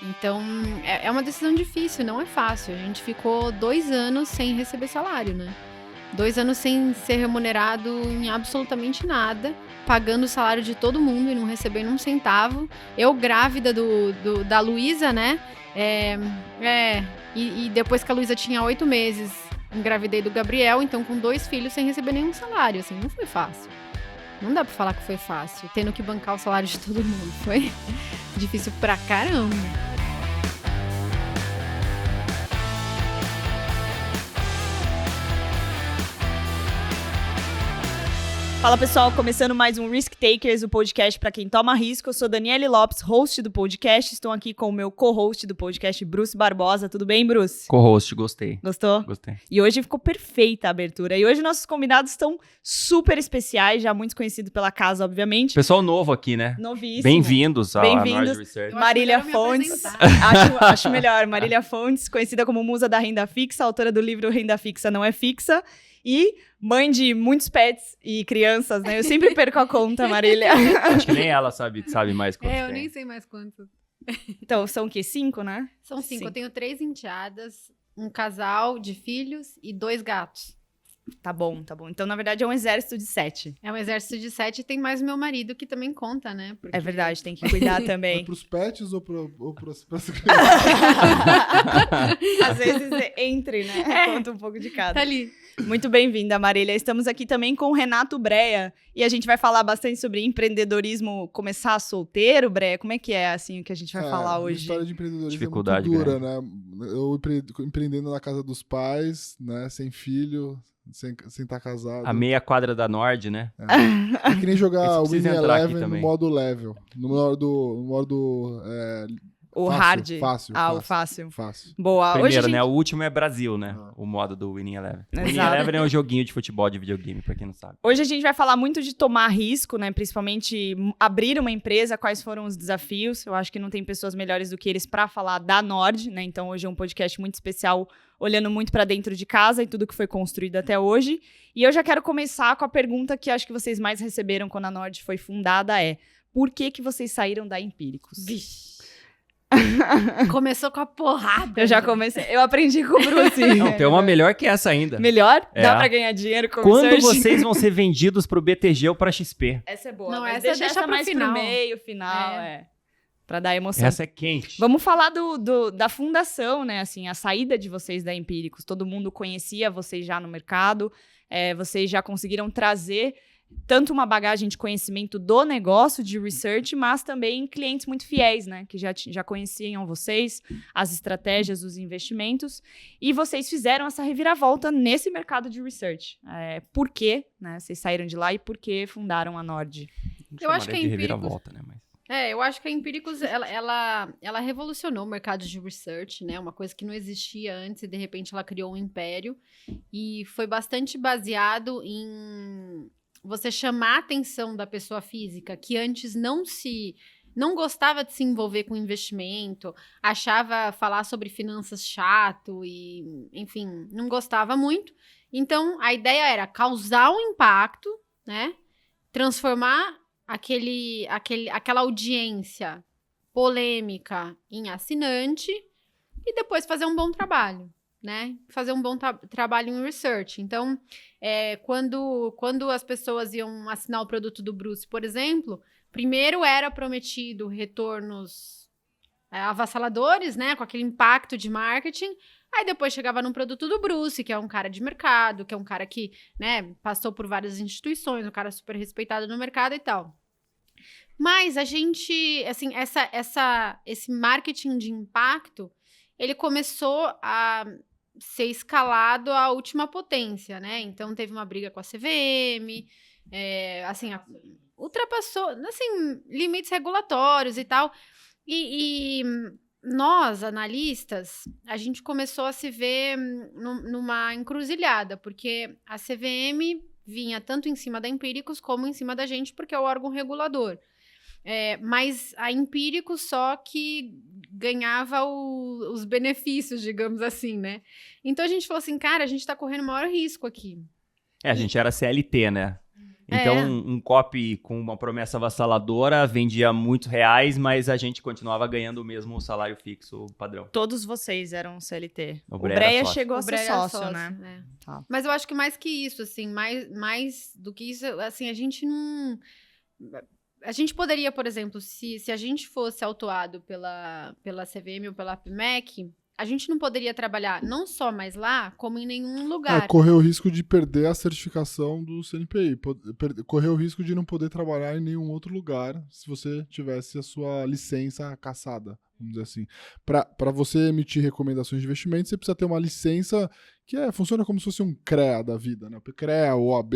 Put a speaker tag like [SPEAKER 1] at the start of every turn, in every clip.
[SPEAKER 1] Então, é uma decisão difícil, não é fácil. A gente ficou 2 anos sem receber salário, né? 2 anos sem ser remunerado em absolutamente nada, pagando o salário de todo mundo e não recebendo um centavo. Eu grávida da Luísa, né? E depois que a Luísa tinha 8 meses, engravidei do Gabriel, então com 2 filhos sem receber nenhum salário, assim, não foi fácil. Não dá pra falar que foi fácil, tendo que bancar o salário de todo mundo. Foi difícil pra caramba.
[SPEAKER 2] Fala pessoal, começando mais um Risk Takers, o podcast para quem toma risco. Eu sou Daniele Lopes, host do podcast. Estou aqui com o meu co-host do podcast, Bruce Barbosa. Tudo bem, Bruce?
[SPEAKER 3] Co-host, gostei.
[SPEAKER 2] Gostou?
[SPEAKER 3] Gostei.
[SPEAKER 2] E hoje ficou perfeita a abertura. E hoje nossos convidados estão super especiais, já muito conhecidos pela casa, obviamente.
[SPEAKER 3] Pessoal novo aqui, né?
[SPEAKER 2] Novíssimo.
[SPEAKER 3] Bem-vindos ao
[SPEAKER 2] Bem-vindos.
[SPEAKER 3] Nord Research.
[SPEAKER 2] Marília Fontes. Acho melhor. Marília Fontes, conhecida como musa da renda fixa, autora do livro Renda Fixa Não É Fixa. E mãe de muitos pets e crianças, né? Eu sempre perco a conta, Marília.
[SPEAKER 3] Acho que nem ela sabe mais quantos
[SPEAKER 1] eu
[SPEAKER 3] tem.
[SPEAKER 1] nem sei mais quantos.
[SPEAKER 2] Então, são o quê? 5, né?
[SPEAKER 1] São 5.
[SPEAKER 2] Sim.
[SPEAKER 1] Eu tenho 3 enteadas, um casal de filhos e 2 gatos.
[SPEAKER 2] Tá bom. Então, na verdade, é um exército de 7.
[SPEAKER 1] É um exército de 7 e tem mais o meu marido, que também conta, né? Porque...
[SPEAKER 2] É verdade, tem que cuidar também.
[SPEAKER 4] É pros pets ou pras crianças?
[SPEAKER 2] Às vezes, entre, né? Conta um pouco de cada.
[SPEAKER 1] Tá ali.
[SPEAKER 2] Muito bem-vinda, Marília. Estamos aqui também com o Renato Breia. E a gente vai falar bastante sobre empreendedorismo, começar solteiro, Breia. Como é que é, assim, o que a gente vai falar hoje?
[SPEAKER 4] A história de empreendedorismo
[SPEAKER 3] Dificuldade
[SPEAKER 4] é muito dura, né? Eu empreendendo na casa dos pais, né? Sem filho, sem estar casado.
[SPEAKER 3] A meia quadra da Nord, né?
[SPEAKER 4] É que nem jogar o
[SPEAKER 3] Esse precisa
[SPEAKER 4] Winning
[SPEAKER 3] entrar aqui
[SPEAKER 4] Eleven no
[SPEAKER 3] também.
[SPEAKER 4] modo level. No modo
[SPEAKER 2] O
[SPEAKER 4] fácil,
[SPEAKER 2] hard.
[SPEAKER 4] Fácil.
[SPEAKER 2] O fácil.
[SPEAKER 4] Fácil.
[SPEAKER 2] Boa.
[SPEAKER 3] Primeiro,
[SPEAKER 2] hoje a gente...
[SPEAKER 3] né? O último é Brasil, né? O modo do Winning Eleven.
[SPEAKER 2] Exato.
[SPEAKER 3] Winning Eleven é um joguinho de futebol de videogame, pra quem não sabe.
[SPEAKER 2] Hoje a gente vai falar muito de tomar risco, né? Principalmente abrir uma empresa, quais foram os desafios. Eu acho que não tem pessoas melhores do que eles para falar da Nord, né? Então hoje é um podcast muito especial, olhando muito para dentro de casa e tudo que foi construído até hoje. E eu já quero começar com a pergunta que acho que vocês mais receberam quando a Nord foi fundada, por que vocês saíram da Empíricos?
[SPEAKER 1] Vixe. Começou com a porrada.
[SPEAKER 2] Eu já comecei, eu aprendi com o Bruce.
[SPEAKER 3] Não, tem uma melhor que essa ainda.
[SPEAKER 2] Melhor?
[SPEAKER 3] É.
[SPEAKER 2] Dá pra ganhar dinheiro com
[SPEAKER 3] Quando
[SPEAKER 2] research?
[SPEAKER 3] vocês vão ser vendidos pro BTG ou pra XP?
[SPEAKER 2] Essa é boa.
[SPEAKER 1] Não,
[SPEAKER 2] mas
[SPEAKER 1] essa deixa pro
[SPEAKER 2] mais
[SPEAKER 1] final.
[SPEAKER 2] pro meio, final, pra dar emoção.
[SPEAKER 3] Essa é quente.
[SPEAKER 2] Vamos falar da fundação, né? Assim, a saída de vocês da Empíricos. Todo mundo conhecia vocês já no mercado. Vocês já conseguiram trazer tanto uma bagagem de conhecimento do negócio, de research, mas também clientes muito fiéis, né? Que já conheciam vocês, as estratégias, os investimentos. E vocês fizeram essa reviravolta nesse mercado de research. Por quê, né? Vocês saíram de lá e por que fundaram a Nord?
[SPEAKER 1] Eu acho que a
[SPEAKER 3] de
[SPEAKER 1] Empíricos-
[SPEAKER 3] reviravolta, né? Mas...
[SPEAKER 1] Eu acho que a Empíricos, ela revolucionou o mercado de research, né? Uma coisa que não existia antes e, de repente, ela criou um império. E foi bastante baseado em você chamar a atenção da pessoa física, que antes não gostava de se envolver com investimento, achava falar sobre finanças chato e, enfim, não gostava muito. Então, a ideia era causar um impacto, né? Transformar aquela audiência polêmica em assinante e depois fazer um bom trabalho, né? Fazer um bom trabalho em research. Então, quando as pessoas iam assinar o produto do Bruce, por exemplo, primeiro era prometido retornos avassaladores, né? Com aquele impacto de marketing. Aí depois chegava num produto do Bruce, que é um cara de mercado, que é um cara que, né, passou por várias instituições, um cara super respeitado no mercado e tal. Mas a gente, assim, esse marketing de impacto, ele começou a ser escalado à última potência, né? Então teve uma briga com a CVM, ultrapassou, assim, limites regulatórios e tal. E nós, analistas, a gente começou a se ver numa encruzilhada, porque a CVM vinha tanto em cima da Empíricos como em cima da gente, porque é o órgão regulador. Mas a Empíricos só que ganhava os benefícios, digamos assim, né? Então a gente falou assim, cara, a gente tá correndo o maior risco aqui.
[SPEAKER 3] A gente era CLT, né? Então, um copy com uma promessa avassaladora vendia muitos reais, mas a gente continuava ganhando o mesmo salário fixo padrão.
[SPEAKER 2] Todos vocês eram CLT.
[SPEAKER 3] O
[SPEAKER 2] O
[SPEAKER 3] Breia
[SPEAKER 2] Breia
[SPEAKER 3] era sócio.
[SPEAKER 2] chegou a
[SPEAKER 1] O
[SPEAKER 2] ser
[SPEAKER 1] Breia era
[SPEAKER 2] sócio, né?
[SPEAKER 1] é.
[SPEAKER 2] Tá.
[SPEAKER 1] Mas eu acho que mais que isso, assim, mais do que isso, assim, a gente não... A gente poderia, por exemplo, se a gente fosse autuado pela CVM ou pela PMEC, a gente não poderia trabalhar não só mais lá, como em nenhum lugar.
[SPEAKER 4] Correr o risco de perder a certificação do CNPI. Correr o risco de não poder trabalhar em nenhum outro lugar se você tivesse a sua licença cassada, vamos dizer assim. Para você emitir recomendações de investimento, você precisa ter uma licença que funciona como se fosse um CREA da vida, né? CREA, OAB,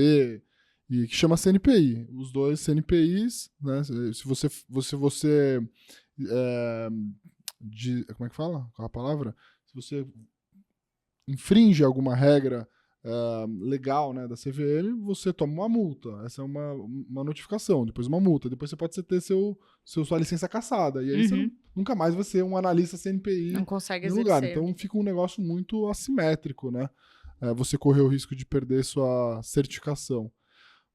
[SPEAKER 4] e que chama CNPI. Os dois CNPIs, né? Se você como é que fala? Qual a palavra? Se você infringe alguma regra legal, né, da CVM, você toma uma multa. Essa é uma notificação, depois uma multa. Depois você pode ter sua licença cassada. E aí você nunca mais vai ser um analista CNPI
[SPEAKER 2] Não consegue
[SPEAKER 4] no
[SPEAKER 2] exercer.
[SPEAKER 4] lugar. Então fica um negócio muito assimétrico, né? Você correr o risco de perder sua certificação.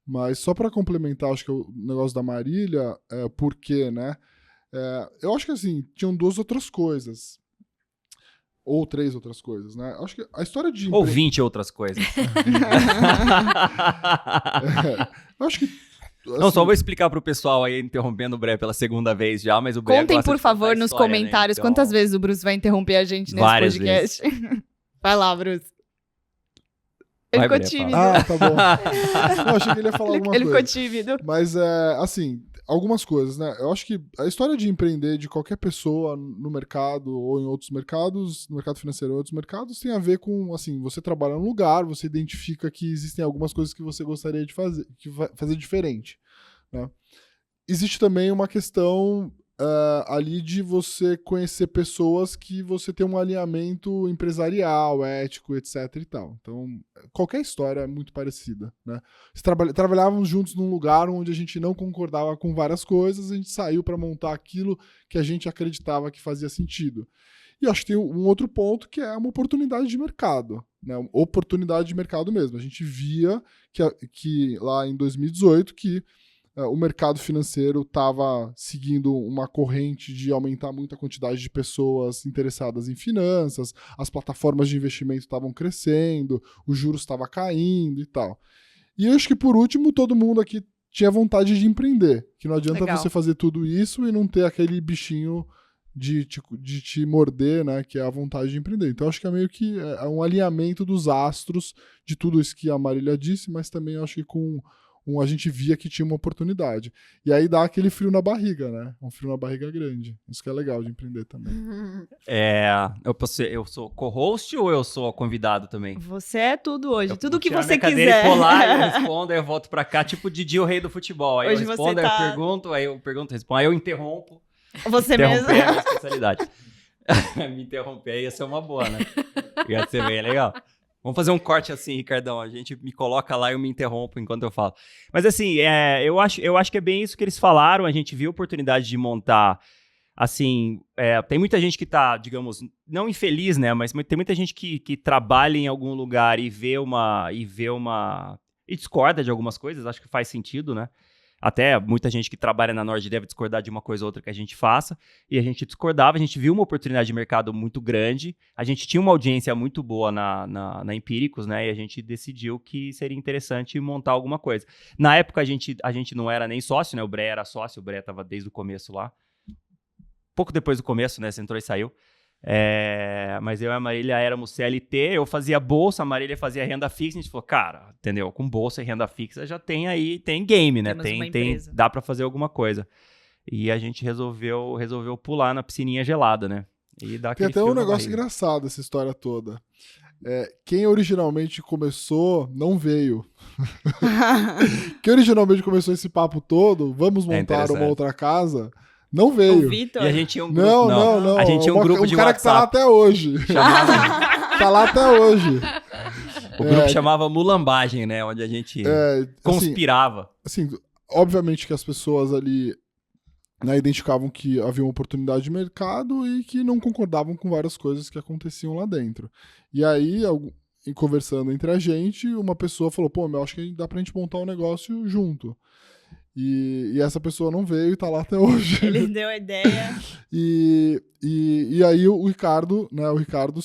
[SPEAKER 4] Mas só para complementar, acho que o negócio da Marília, por quê, né? Eu acho que assim, tinham 2 outras coisas. Ou 3 outras coisas, né? Acho que a história de...
[SPEAKER 3] Ou 20 outras coisas.
[SPEAKER 4] Eu acho que... Assim,
[SPEAKER 3] Não, só vou explicar pro pessoal aí, interrompendo o Breia pela segunda vez já, mas o Breia
[SPEAKER 2] Contem,
[SPEAKER 3] gosta
[SPEAKER 2] por
[SPEAKER 3] de contar
[SPEAKER 2] favor, nos
[SPEAKER 3] história, né?
[SPEAKER 2] comentários
[SPEAKER 3] Então,
[SPEAKER 2] quantas vezes o Bruce vai interromper a gente nesse
[SPEAKER 3] Várias
[SPEAKER 2] podcast. Vai lá, Bruce. Ele
[SPEAKER 3] Vai,
[SPEAKER 2] ficou
[SPEAKER 3] Breia,
[SPEAKER 2] tímido.
[SPEAKER 4] Ah, tá bom. Eu achei que ele ia falar alguma
[SPEAKER 2] Ele
[SPEAKER 4] coisa.
[SPEAKER 2] ficou tímido.
[SPEAKER 4] Mas, assim, algumas coisas, né? Eu acho que a história de empreender de qualquer pessoa no mercado ou em outros mercados, no mercado financeiro ou em outros mercados, tem a ver com, assim, você trabalha num lugar, você identifica que existem algumas coisas que você gostaria de fazer diferente, né? Existe também uma questão ali de você conhecer pessoas que você tem um alinhamento empresarial, ético, etc e tal. Então, qualquer história é muito parecida, né? Trabalhávamos juntos num lugar onde a gente não concordava com várias coisas, a gente saiu para montar aquilo que a gente acreditava que fazia sentido. E acho que tem um outro ponto que é uma oportunidade de mercado, né? Uma oportunidade de mercado mesmo. A gente via que lá em 2018 que o mercado financeiro estava seguindo uma corrente de aumentar muito a quantidade de pessoas interessadas em finanças, as plataformas de investimento estavam crescendo, os juros estavam caindo e tal. E eu acho que, por último, todo mundo aqui tinha vontade de empreender, que não adianta
[SPEAKER 2] Legal.
[SPEAKER 4] você fazer tudo isso e não ter aquele bichinho de te morder, né, que é a vontade de empreender. Então, acho que é meio que um alinhamento dos astros de tudo isso que a Marília disse, mas também acho que a gente via que tinha uma oportunidade. E aí dá aquele frio na barriga, né? Um frio na barriga grande. Isso que é legal de empreender também.
[SPEAKER 3] eu sou co-host ou eu sou convidado também?
[SPEAKER 2] Você é tudo hoje.
[SPEAKER 3] Eu
[SPEAKER 2] tudo
[SPEAKER 3] vou
[SPEAKER 2] que
[SPEAKER 3] tirar
[SPEAKER 2] você
[SPEAKER 3] minha cadeira
[SPEAKER 2] quiser.
[SPEAKER 3] E pular, eu respondo, aí eu volto pra cá, tipo Didi, o rei do futebol. Aí
[SPEAKER 2] Hoje
[SPEAKER 3] eu
[SPEAKER 2] você
[SPEAKER 3] respondo,
[SPEAKER 2] tá-
[SPEAKER 3] aí eu pergunto, respondo, aí eu interrompo.
[SPEAKER 2] Você mesmo.
[SPEAKER 3] Interromper é a minha especialidade. Me interromper aí ia ser uma boa, né? Ia ser bem legal. Vamos fazer um corte assim, Ricardão. A gente me coloca lá e eu me interrompo enquanto eu falo. Mas assim, eu acho que é bem isso que eles falaram. A gente viu a oportunidade de montar, assim... tem muita gente que tá, digamos, não infeliz, né? Mas tem muita gente que trabalha em algum lugar e e discorda de algumas coisas. Acho que faz sentido, né? Até muita gente que trabalha na Nord deve discordar de uma coisa ou outra que a gente faça. E a gente discordava, a gente viu uma oportunidade de mercado muito grande. A gente tinha uma audiência muito boa na Empíricos, né? E a gente decidiu que seria interessante montar alguma coisa. Na época, a gente não era nem sócio, né? O Breia era sócio, o Breia estava desde o começo lá. Pouco depois do começo, né? Você entrou e saiu. Mas eu e a Marília éramos CLT, eu fazia bolsa, a Marília fazia renda fixa, a gente falou, cara, entendeu? Com bolsa e renda fixa já tem game, né?
[SPEAKER 2] Temos uma empresa.
[SPEAKER 3] Dá pra fazer alguma coisa. E a gente resolveu pular na piscininha gelada, né? E dar
[SPEAKER 4] Tem
[SPEAKER 3] aquele
[SPEAKER 4] até um
[SPEAKER 3] frio na
[SPEAKER 4] negócio
[SPEAKER 3] barriga.
[SPEAKER 4] engraçado essa história toda. Quem originalmente começou, não veio. Quem originalmente começou esse papo todo, vamos montar
[SPEAKER 3] interessante.
[SPEAKER 4] uma outra casa, não
[SPEAKER 2] O
[SPEAKER 4] veio.
[SPEAKER 2] Vitor.
[SPEAKER 3] E a gente tinha um grupo,
[SPEAKER 4] Não.
[SPEAKER 3] A gente tinha um grupo de
[SPEAKER 4] cara que tá lá
[SPEAKER 3] WhatsApp.
[SPEAKER 4] até hoje. Tá lá até hoje.
[SPEAKER 3] O grupo chamava Mulambagem, né? Onde a gente conspirava.
[SPEAKER 4] Assim, obviamente que as pessoas ali, né, identificavam que havia uma oportunidade de mercado e que não concordavam com várias coisas que aconteciam lá dentro. E aí, conversando entre a gente, uma pessoa falou, pô, eu acho que dá pra gente montar um negócio junto. E essa pessoa não veio e tá lá até hoje.
[SPEAKER 2] Ele deu a ideia.
[SPEAKER 4] E aí o Ricardo, né? O Ricardo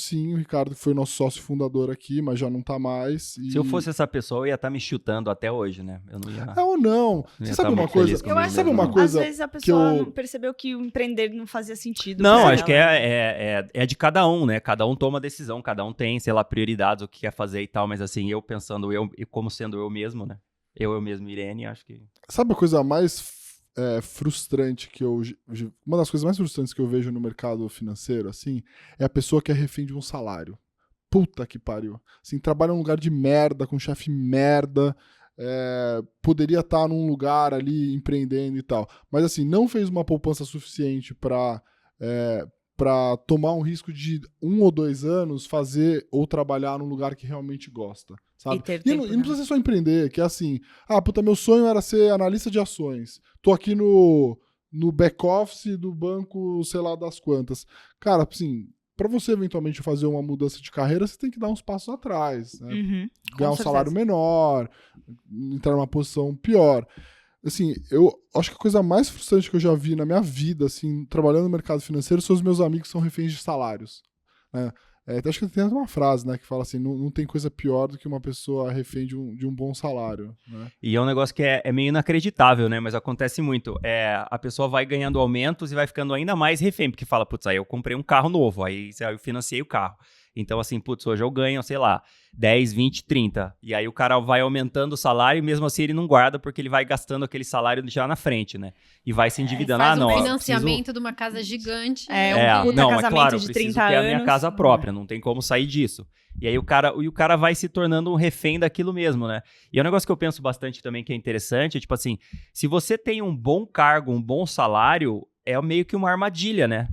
[SPEAKER 4] foi nosso sócio fundador aqui, mas já não tá mais.
[SPEAKER 3] Se eu fosse essa pessoa, eu ia estar me chutando até hoje, né? Eu não ia.
[SPEAKER 4] Ou não. Você sabe uma coisa? Sabe uma coisa?
[SPEAKER 2] Às vezes a pessoa não percebeu que o empreender não fazia sentido.
[SPEAKER 3] Não, acho que é de cada um, né? Cada um toma decisão, cada um tem, sei lá, prioridades, o que quer fazer e tal, mas assim, eu pensando e como sendo eu mesmo, né? Eu mesmo, Irene, acho que...
[SPEAKER 4] Sabe a coisa mais frustrante que uma das coisas mais frustrantes que eu vejo no mercado financeiro, assim, é a pessoa que é refém de um salário. Puta que pariu. Assim, trabalha num lugar de merda, com um chefe merda, poderia estar num lugar ali empreendendo e tal. Mas assim, não fez uma poupança suficiente pra tomar um risco de 1 ou 2 anos fazer ou trabalhar num lugar que realmente gosta, sabe? E não precisa ser só empreender, que é assim, puta, meu sonho era ser analista de ações. Tô aqui no back-office do banco, sei lá das quantas. Cara, assim, pra você eventualmente fazer uma mudança de carreira, você tem que dar uns passos atrás, né? Ganhar um salário menor, entrar numa posição pior. Assim, eu acho que a coisa mais frustrante que eu já vi na minha vida, assim, trabalhando no mercado financeiro, são os meus amigos que são reféns de salários, né? Acho que tem uma frase, né, que fala assim, não tem coisa pior do que uma pessoa refém de um bom salário, né?
[SPEAKER 3] E é um negócio que é meio inacreditável, né, mas acontece muito. A pessoa vai ganhando aumentos e vai ficando ainda mais refém, porque fala, putz, aí eu comprei um carro novo, aí eu financiei o carro. Então, assim, putz, hoje eu ganho, sei lá, 10, 20, 30. E aí o cara vai aumentando o salário e mesmo assim ele não guarda porque ele vai gastando aquele salário já na frente, né? E vai se endividando.
[SPEAKER 1] Faz um financiamento de uma casa gigante.
[SPEAKER 3] Não, é claro, eu
[SPEAKER 2] de
[SPEAKER 3] preciso
[SPEAKER 2] 30
[SPEAKER 3] ter
[SPEAKER 2] anos.
[SPEAKER 3] a minha casa própria, não tem como sair disso. E aí o cara vai se tornando um refém daquilo mesmo, né? E é um negócio que eu penso bastante também que é interessante, é tipo assim, se você tem um bom cargo, um bom salário, é meio que uma armadilha, né?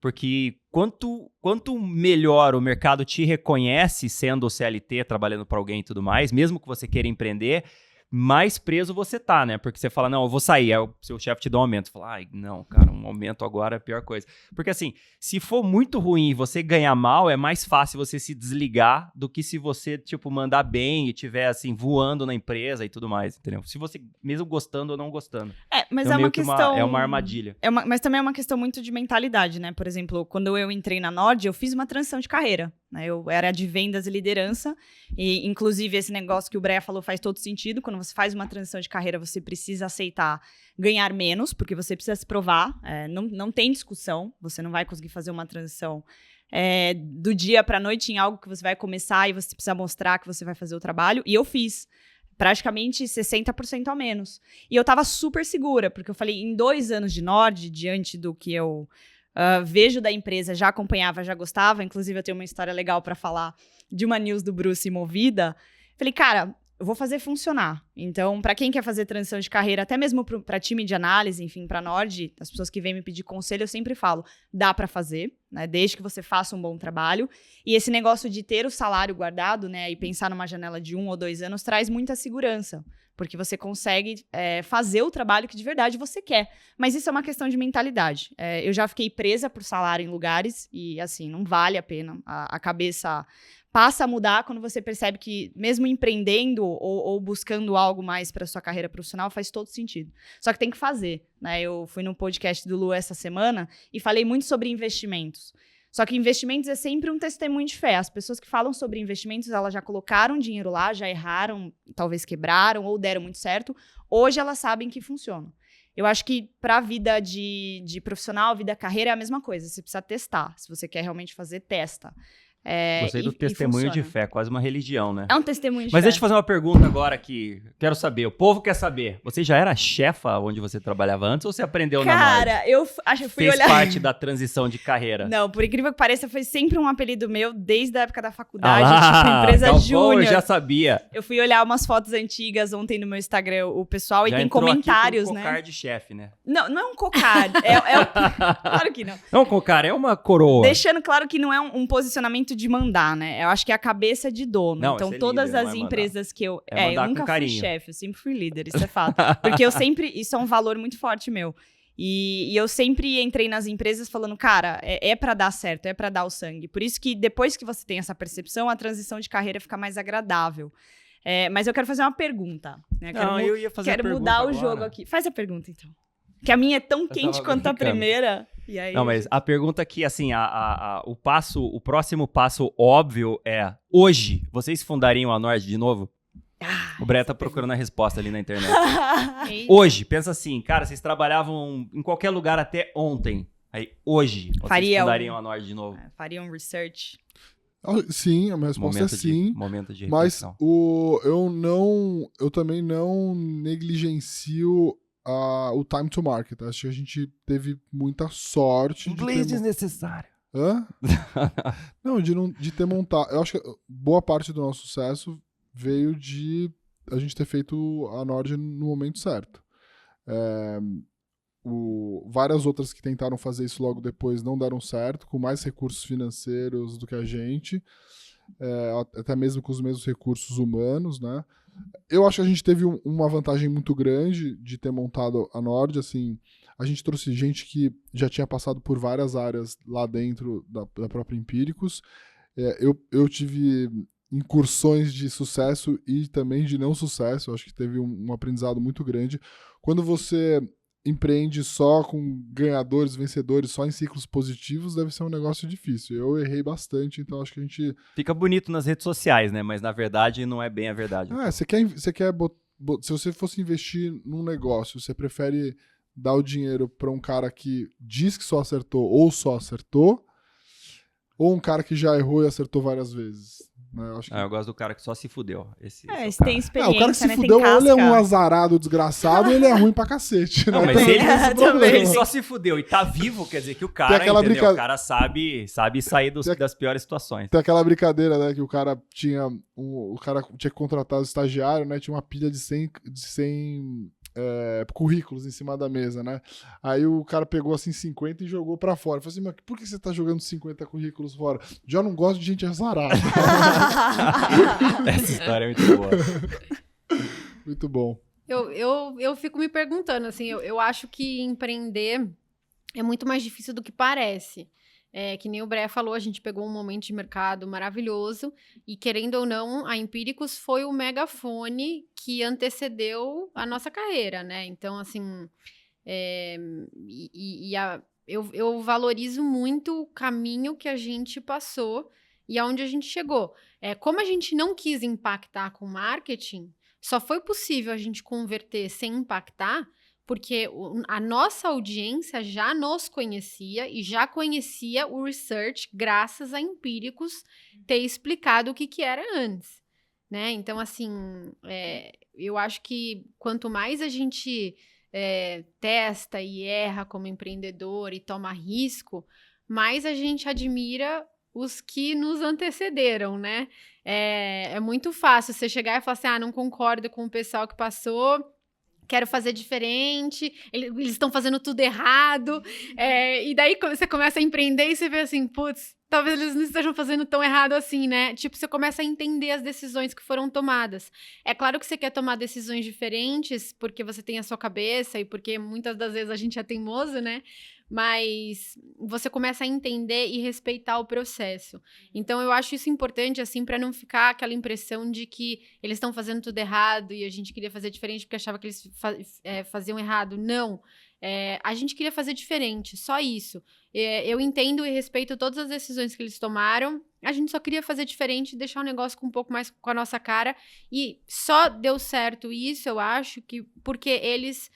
[SPEAKER 3] Porque quanto melhor o mercado te reconhece sendo CLT, trabalhando para alguém e tudo mais, mesmo que você queira empreender, mais preso você tá, né? Porque você fala, não, eu vou sair, aí o seu chefe te dá um aumento. Você fala, ai, não, cara, um aumento agora é a pior coisa. Porque assim, se for muito ruim e você ganhar mal, é mais fácil você se desligar do que se você, tipo, mandar bem e tiver, assim, voando na empresa e tudo mais, entendeu? Se você, mesmo gostando ou não gostando.
[SPEAKER 2] Mas é uma questão...
[SPEAKER 3] É uma armadilha.
[SPEAKER 2] Mas também é uma questão muito de mentalidade, né? Por exemplo, quando eu entrei na Nord, eu fiz uma transição de carreira, né? Eu era de vendas e liderança, e inclusive esse negócio que o Breia falou faz todo sentido. Quando você faz uma transição de carreira, você precisa aceitar ganhar menos, porque você precisa se provar, não tem discussão, você não vai conseguir fazer uma transição do dia para a noite em algo que você vai começar e você precisa mostrar que você vai fazer o trabalho, e eu fiz praticamente 60% a menos. E eu tava super segura, porque eu falei, em 2 anos de Nord, diante do que eu vejo da empresa, já acompanhava, já gostava, inclusive eu tenho uma história legal para falar de uma news do Bruce Movida, falei, cara, eu vou fazer funcionar. Então, para quem quer fazer transição de carreira, até mesmo para time de análise, enfim, para Nord, as pessoas que vêm me pedir conselho, eu sempre falo, dá para fazer, né, desde que você faça um bom trabalho. E esse negócio de ter o salário guardado, né, e pensar numa janela de 1 ou 2 anos, traz muita segurança, porque você consegue fazer o trabalho que de verdade você quer. Mas isso é uma questão de mentalidade. Eu já fiquei presa por salário em lugares e, assim, não vale a pena. A cabeça passa a mudar quando você percebe que, mesmo empreendendo ou buscando algo mais para sua carreira profissional, faz todo sentido. Só que tem que fazer, né? Eu fui no podcast do Lu essa semana e falei muito sobre investimentos. Só que investimentos é sempre um testemunho de fé. As pessoas que falam sobre investimentos, elas já colocaram dinheiro lá, já erraram, talvez quebraram ou deram muito certo. Hoje elas sabem que funciona. Eu acho que para a vida de profissional, vida carreira, é a mesma coisa. Você precisa testar. Se você quer realmente fazer, testa.
[SPEAKER 3] Gostei do testemunho de fé, quase uma religião, né?
[SPEAKER 2] É um testemunho de fé.
[SPEAKER 3] Mas deixa eu fazer uma pergunta agora que quero saber, o povo quer saber. Você já era chefa onde você trabalhava antes ou você aprendeu na Nord?
[SPEAKER 2] Cara, eu acho que fui
[SPEAKER 3] Fez
[SPEAKER 2] olhar...
[SPEAKER 3] parte da transição de carreira?
[SPEAKER 2] Não, por incrível que pareça, foi sempre um apelido meu desde a época da faculdade, tipo empresa júnior.
[SPEAKER 3] Eu já sabia.
[SPEAKER 2] Eu fui olhar umas fotos antigas ontem no meu Instagram, o pessoal, e
[SPEAKER 3] já
[SPEAKER 2] tem
[SPEAKER 3] entrou
[SPEAKER 2] comentários,
[SPEAKER 3] aqui com
[SPEAKER 2] né?
[SPEAKER 3] cocar de chefe, né?
[SPEAKER 2] Não, não é um cocar, claro que não.
[SPEAKER 3] Não, cocar, é uma coroa.
[SPEAKER 2] Deixando claro que não é um posicionamento de mandar, né? Eu acho que é a cabeça de dono.
[SPEAKER 3] Não,
[SPEAKER 2] então,
[SPEAKER 3] é
[SPEAKER 2] todas
[SPEAKER 3] líder,
[SPEAKER 2] as empresas que eu... eu
[SPEAKER 3] mandar
[SPEAKER 2] nunca
[SPEAKER 3] com
[SPEAKER 2] fui
[SPEAKER 3] carinho.
[SPEAKER 2] chefe, eu sempre fui líder, isso é fato. Porque isso é um valor muito forte meu. E eu sempre entrei nas empresas falando, cara, é para dar certo, é para dar o sangue. Por isso que depois que você tem essa percepção, a transição de carreira fica mais agradável. Mas eu quero fazer uma pergunta. Né?
[SPEAKER 3] Eu ia fazer
[SPEAKER 2] quero mudar o jogo aqui. Faz a pergunta, então. Que a minha é tão quente quanto a primeira. E aí,
[SPEAKER 3] não, mas a pergunta aqui, assim, o próximo passo óbvio é, hoje, vocês fundariam a Nord de novo? O Bré tá procurando a resposta ali na internet. Hoje, pensa assim, cara, vocês trabalhavam em qualquer lugar até ontem. Aí, hoje, vocês fundariam a Nord de novo?
[SPEAKER 2] Faria um research.
[SPEAKER 4] Sim, a minha resposta é sim.
[SPEAKER 3] Momento de
[SPEAKER 4] reflexão. Mas eu também não negligencio o time to market. Acho que a gente teve muita sorte.
[SPEAKER 3] Inglês desnecessário.
[SPEAKER 4] Hã? Não, de ter montado. Eu acho que boa parte do nosso sucesso veio de a gente ter feito a Nord no momento certo. Várias outras que tentaram fazer isso logo depois não deram certo, com mais recursos financeiros do que a gente, até mesmo com os mesmos recursos humanos, né? Eu acho que a gente teve uma vantagem muito grande de ter montado a Nord, assim, a gente trouxe gente que já tinha passado por várias áreas lá dentro da própria Empíricos. Eu tive incursões de sucesso e também de não sucesso. Eu acho que teve um aprendizado muito grande. Quando você empreende só com ganhadores, vencedores, só em ciclos positivos, deve ser um negócio difícil. Eu errei bastante, então acho que a gente...
[SPEAKER 3] Fica bonito nas redes sociais, né? Mas na verdade não é bem a verdade.
[SPEAKER 4] Você quer se você fosse investir num negócio, você prefere dar o dinheiro para um cara que diz que só acertou ou só acertou, ou um cara que já errou e acertou várias vezes? Eu
[SPEAKER 3] gosto do cara que só se fudeu. Esse
[SPEAKER 2] tem experiência,
[SPEAKER 4] o cara que se
[SPEAKER 2] né?
[SPEAKER 4] fudeu, ou ele é um azarado desgraçado, ou ele é ruim pra cacete.
[SPEAKER 3] Não,
[SPEAKER 4] né?
[SPEAKER 3] mas ele só se fudeu e tá vivo, quer dizer que o cara, o cara sabe sair das piores situações.
[SPEAKER 4] Tem aquela brincadeira, né, que o cara tinha que contratar o estagiário, né, tinha uma pilha de 100 currículos em cima da mesa, né? Aí o cara pegou assim 50 e jogou pra fora. Eu falei assim, mas por que você tá jogando 50 currículos fora? Já não gosto de gente azarada.
[SPEAKER 3] Essa história é muito boa.
[SPEAKER 4] Muito bom.
[SPEAKER 1] Eu fico me perguntando, assim, eu acho que empreender é muito mais difícil do que parece. Que nem o Bré falou, a gente pegou um momento de mercado maravilhoso e, querendo ou não, a Empíricos foi o megafone que antecedeu a nossa carreira, né? Então, assim, eu valorizo muito o caminho que a gente passou e aonde a gente chegou. Como a gente não quis impactar com marketing, só foi possível a gente converter sem impactar, porque a nossa audiência já nos conhecia e já conhecia o research graças a Empíricos ter explicado o que era antes, né? Então, assim, eu acho que quanto mais a gente testa e erra como empreendedor e toma risco, mais a gente admira os que nos antecederam, né? É muito fácil você chegar e falar assim, não concordo com o pessoal que passou, quero fazer diferente, eles estão fazendo tudo errado, e daí você começa a empreender e você vê assim, putz, talvez eles não estejam fazendo tão errado assim, né? Tipo, você começa a entender as decisões que foram tomadas. É claro que você quer tomar decisões diferentes, porque você tem a sua cabeça e porque muitas das vezes a gente é teimoso, né? Mas você começa a entender e respeitar o processo. Então, eu acho isso importante, assim, para não ficar aquela impressão de que eles estão fazendo tudo errado e a gente queria fazer diferente porque achava que eles faziam errado. Não. A gente queria fazer diferente, só isso. Eu entendo e respeito todas as decisões que eles tomaram. A gente só queria fazer diferente, deixar o negócio com um pouco mais com a nossa cara. E só deu certo isso, eu acho, porque eles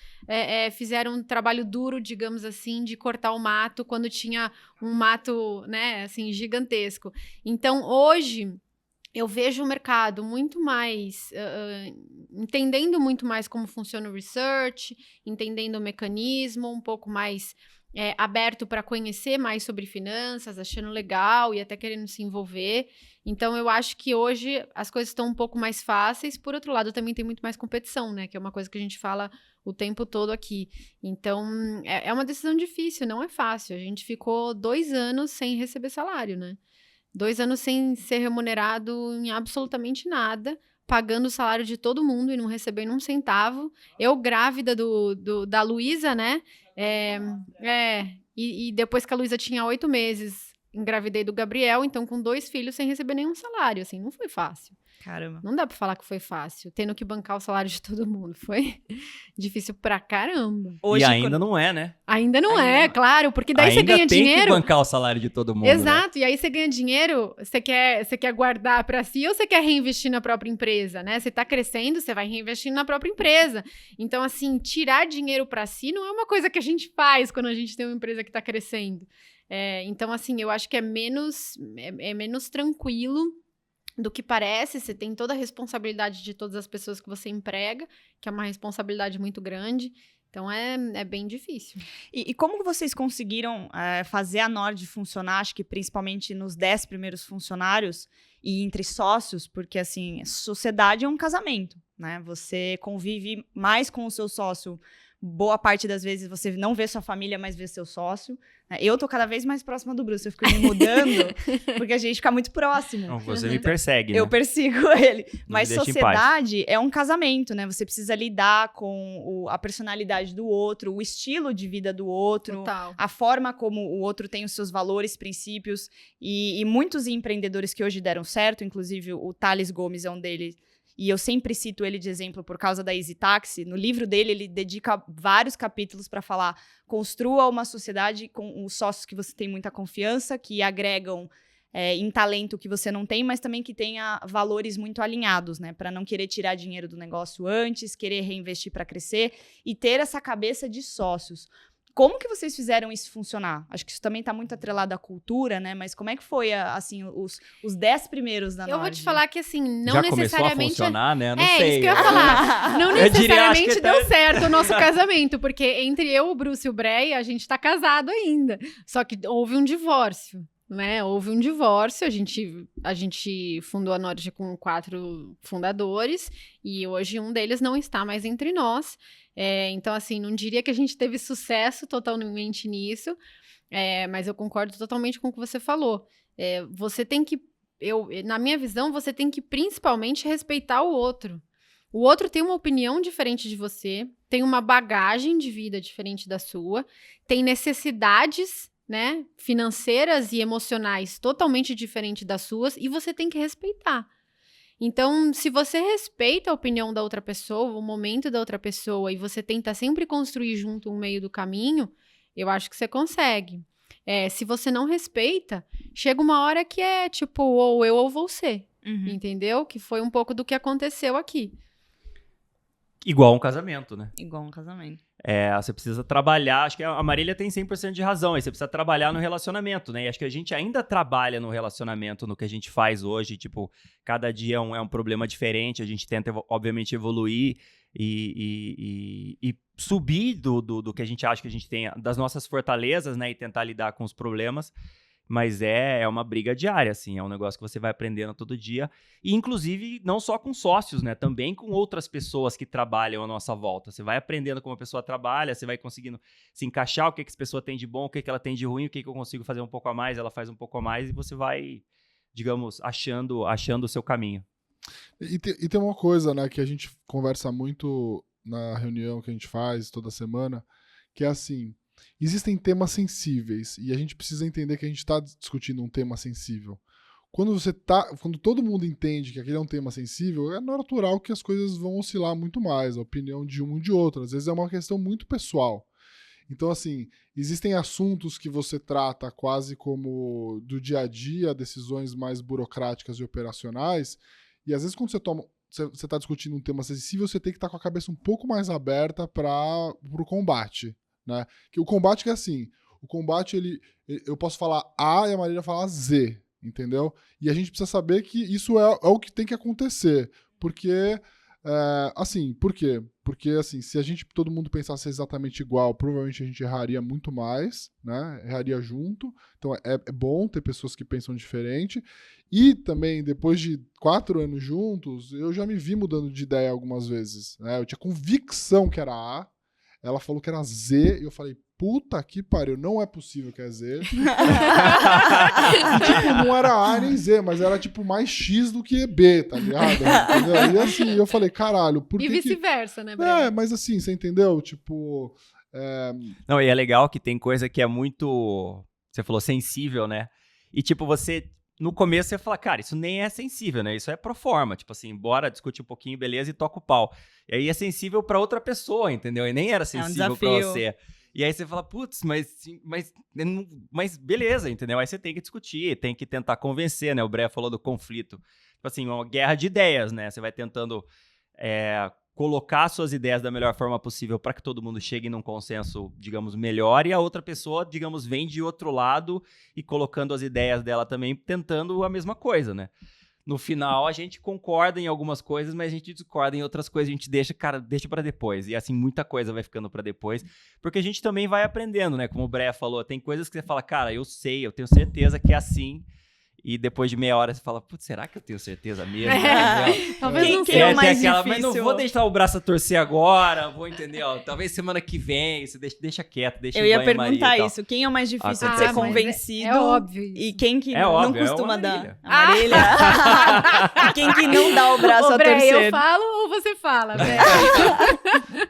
[SPEAKER 1] fizeram um trabalho duro, digamos assim, de cortar o mato quando tinha um mato, né, assim, gigantesco. Então, hoje, eu vejo o mercado muito mais, entendendo muito mais como funciona o research, entendendo o mecanismo, um pouco mais aberto para conhecer mais sobre finanças, achando legal e até querendo se envolver. Então, eu acho que hoje as coisas estão um pouco mais fáceis. Por outro lado, também tem muito mais competição, né? Que é uma coisa que a gente fala o tempo todo aqui. Então, é uma decisão difícil, não é fácil. A gente ficou 2 anos sem receber salário, né? 2 anos sem ser remunerado em absolutamente nada, pagando o salário de todo mundo e não recebendo um centavo. Eu grávida da Luísa, né? E depois que a Luísa tinha 8 meses, engravidei do Gabriel, então com 2 filhos sem receber nenhum salário, assim, não foi fácil.
[SPEAKER 2] Caramba.
[SPEAKER 1] Não dá pra falar que foi fácil, tendo que bancar o salário de todo mundo. Foi difícil pra caramba.
[SPEAKER 3] Hoje, e ainda não é, né?
[SPEAKER 1] Ainda não é, claro, porque daí
[SPEAKER 3] ainda
[SPEAKER 1] você ganha
[SPEAKER 3] tem
[SPEAKER 1] dinheiro.
[SPEAKER 3] Que bancar o salário de todo mundo.
[SPEAKER 1] Exato,
[SPEAKER 3] né?
[SPEAKER 1] E aí você ganha dinheiro, você quer guardar pra si ou você quer reinvestir na própria empresa, né? Você tá crescendo, você vai reinvestindo na própria empresa. Então, assim, tirar dinheiro pra si não é uma coisa que a gente faz quando a gente tem uma empresa que tá crescendo. Então, assim, eu acho que é menos tranquilo do que parece. Você tem toda a responsabilidade de todas as pessoas que você emprega, que é uma responsabilidade muito grande. Então, é bem difícil.
[SPEAKER 2] E como que vocês conseguiram fazer a Nord funcionar, acho que principalmente nos 10 primeiros funcionários e entre sócios? Porque, assim, sociedade é um casamento, né? Você convive mais com o seu sócio. Boa parte das vezes você não vê sua família, mas vê seu sócio. Eu tô cada vez mais próxima do Bruce, eu fico me mudando, porque a gente fica muito próximo.
[SPEAKER 3] Não, você me persegue, né?
[SPEAKER 2] Eu persigo ele.
[SPEAKER 3] Não
[SPEAKER 2] Mas sociedade é um casamento, né? Você precisa lidar com a personalidade do outro, o estilo de vida do outro,
[SPEAKER 1] Total.
[SPEAKER 2] a forma como o outro tem os seus valores, princípios. E muitos empreendedores que hoje deram certo, inclusive o Thales Gomes é um deles, e eu sempre cito ele de exemplo por causa da Easy Taxi. No livro dele, ele dedica vários capítulos para falar: construa uma sociedade com os sócios que você tem muita confiança, que agregam em talento que você não tem, mas também que tenha valores muito alinhados, né? Para não querer tirar dinheiro do negócio antes, querer reinvestir para crescer e ter essa cabeça de sócios. Como que vocês fizeram isso funcionar? Acho que isso também está muito atrelado à cultura, né? Mas como é que foi, assim, os 10 primeiros da Nord?
[SPEAKER 1] Eu vou te falar que, assim, não
[SPEAKER 3] já
[SPEAKER 1] necessariamente...
[SPEAKER 3] começou a funcionar, né? Não sei.
[SPEAKER 1] Isso que eu ia falar. Não necessariamente
[SPEAKER 3] diria,
[SPEAKER 1] deu certo o nosso casamento, porque entre eu, o Bruce e o Bray, a gente tá casado ainda. Só que houve um divórcio, né? Houve um divórcio, a gente fundou a Nord com 4 fundadores e hoje um deles não está mais entre nós. Então, assim, não diria que a gente teve sucesso totalmente nisso, mas eu concordo totalmente com o que você falou. Você tem que, na minha visão, você tem que principalmente respeitar o outro. O outro tem uma opinião diferente de você, tem uma bagagem de vida diferente da sua, tem necessidades, né, financeiras e emocionais totalmente diferentes das suas, e você tem que respeitar. Então, se você respeita a opinião da outra pessoa, o momento da outra pessoa, e você tenta sempre construir junto um meio do caminho, eu acho que você consegue. Se você não respeita, chega uma hora que é tipo, ou eu ou você, entendeu? Que foi um pouco do que aconteceu aqui.
[SPEAKER 3] Igual um casamento, né?
[SPEAKER 2] Igual um casamento.
[SPEAKER 3] Você precisa trabalhar, acho que a Marília tem 100% de razão, aí você precisa trabalhar no relacionamento, né? E acho que a gente ainda trabalha no relacionamento, no que a gente faz hoje, tipo, cada dia é um problema diferente, a gente tenta, obviamente, evoluir e subir do que a gente acha que a gente tem, das nossas fortalezas, né? E tentar lidar com os problemas. Mas é uma briga diária, assim, é um negócio que você vai aprendendo todo dia. E, inclusive, não só com sócios, né? Também com outras pessoas que trabalham à nossa volta. Você vai aprendendo como a pessoa trabalha, você vai conseguindo se encaixar, o que essa pessoa tem de bom, o que ela tem de ruim, o que eu consigo fazer um pouco a mais, ela faz um pouco a mais, e você vai, digamos, achando o seu caminho.
[SPEAKER 4] E tem uma coisa, né, que a gente conversa muito na reunião que a gente faz toda semana, que é assim... Existem temas sensíveis e a gente precisa entender que a gente está discutindo um tema sensível. Quando todo mundo entende que aquele é um tema sensível, é natural que as coisas vão oscilar muito mais, a opinião de um e de outro. Às vezes é uma questão muito pessoal. Então, assim, existem assuntos que você trata quase como do dia a dia, decisões mais burocráticas e operacionais, e às vezes quando você está discutindo um tema sensível, você tem que estar com a cabeça um pouco mais aberta para o combate. Né? Que o combate que é assim, o combate eu posso falar A e a Marília falar Z, entendeu? E a gente precisa saber que isso é o que tem que acontecer, porque por quê? Porque assim, se todo mundo pensasse exatamente igual, provavelmente a gente erraria muito mais, né? Erraria junto, então é bom ter pessoas que pensam diferente, e também depois de 4 anos juntos, eu já me vi mudando de ideia algumas vezes, né? Eu tinha convicção que era A, ela falou que era Z, e eu falei, puta que pariu, não é possível que é Z. Tipo, não era A nem Z, mas era tipo mais X do que B, tá ligado? Entendeu? E assim, eu falei, caralho, por que
[SPEAKER 1] E vice-versa, né,
[SPEAKER 4] É,
[SPEAKER 1] Breno?
[SPEAKER 4] mas assim, você entendeu? Tipo...
[SPEAKER 3] Não, e é legal que tem coisa que é muito, você falou, sensível, né? E tipo, você, no começo você fala, cara, isso nem é sensível, né? Isso é pro forma, tipo assim, bora discutir um pouquinho, beleza, e toca o pau. E aí é sensível pra outra pessoa, entendeu? E nem era sensível pra
[SPEAKER 2] desafio.
[SPEAKER 3] você. E aí você fala, putz, mas beleza, entendeu? Aí você tem que discutir, tem que tentar convencer, né? O Bré falou do conflito. Tipo assim, uma guerra de ideias, né? Você vai tentando colocar suas ideias da melhor forma possível para que todo mundo chegue num consenso, digamos, melhor, e a outra pessoa, digamos, vem de outro lado e colocando as ideias dela também, tentando a mesma coisa, né? No final, a gente concorda em algumas coisas, mas a gente discorda em outras coisas, a gente deixa para depois. E assim, muita coisa vai ficando para depois, porque a gente também vai aprendendo, né? Como o Breia falou, tem coisas que você fala, cara, eu sei, eu tenho certeza que é assim. E depois de meia hora você fala, putz, será que eu tenho certeza mesmo?
[SPEAKER 1] Talvez não
[SPEAKER 2] Quem é o
[SPEAKER 1] seja.
[SPEAKER 2] mais
[SPEAKER 3] Mas não
[SPEAKER 2] difícil?
[SPEAKER 3] vou deixar o braço a torcer agora, vou entender, ó, talvez semana que vem, você deixa quieto, deixa
[SPEAKER 2] Eu
[SPEAKER 3] em
[SPEAKER 2] ia
[SPEAKER 3] banho-maria e
[SPEAKER 2] perguntar
[SPEAKER 3] tal.
[SPEAKER 2] isso. Quem é o mais difícil de
[SPEAKER 3] Ah,
[SPEAKER 2] ser
[SPEAKER 3] mas
[SPEAKER 2] convencido?
[SPEAKER 1] é óbvio isso.
[SPEAKER 2] E quem que
[SPEAKER 3] É
[SPEAKER 2] não
[SPEAKER 3] óbvio, é
[SPEAKER 2] costuma
[SPEAKER 3] a
[SPEAKER 2] dar?
[SPEAKER 3] Marília.
[SPEAKER 2] A Marília? Quem que não dá o braço
[SPEAKER 1] Ô,
[SPEAKER 2] a
[SPEAKER 1] Bré,
[SPEAKER 2] torcer?
[SPEAKER 1] eu falo ou você fala, Bré?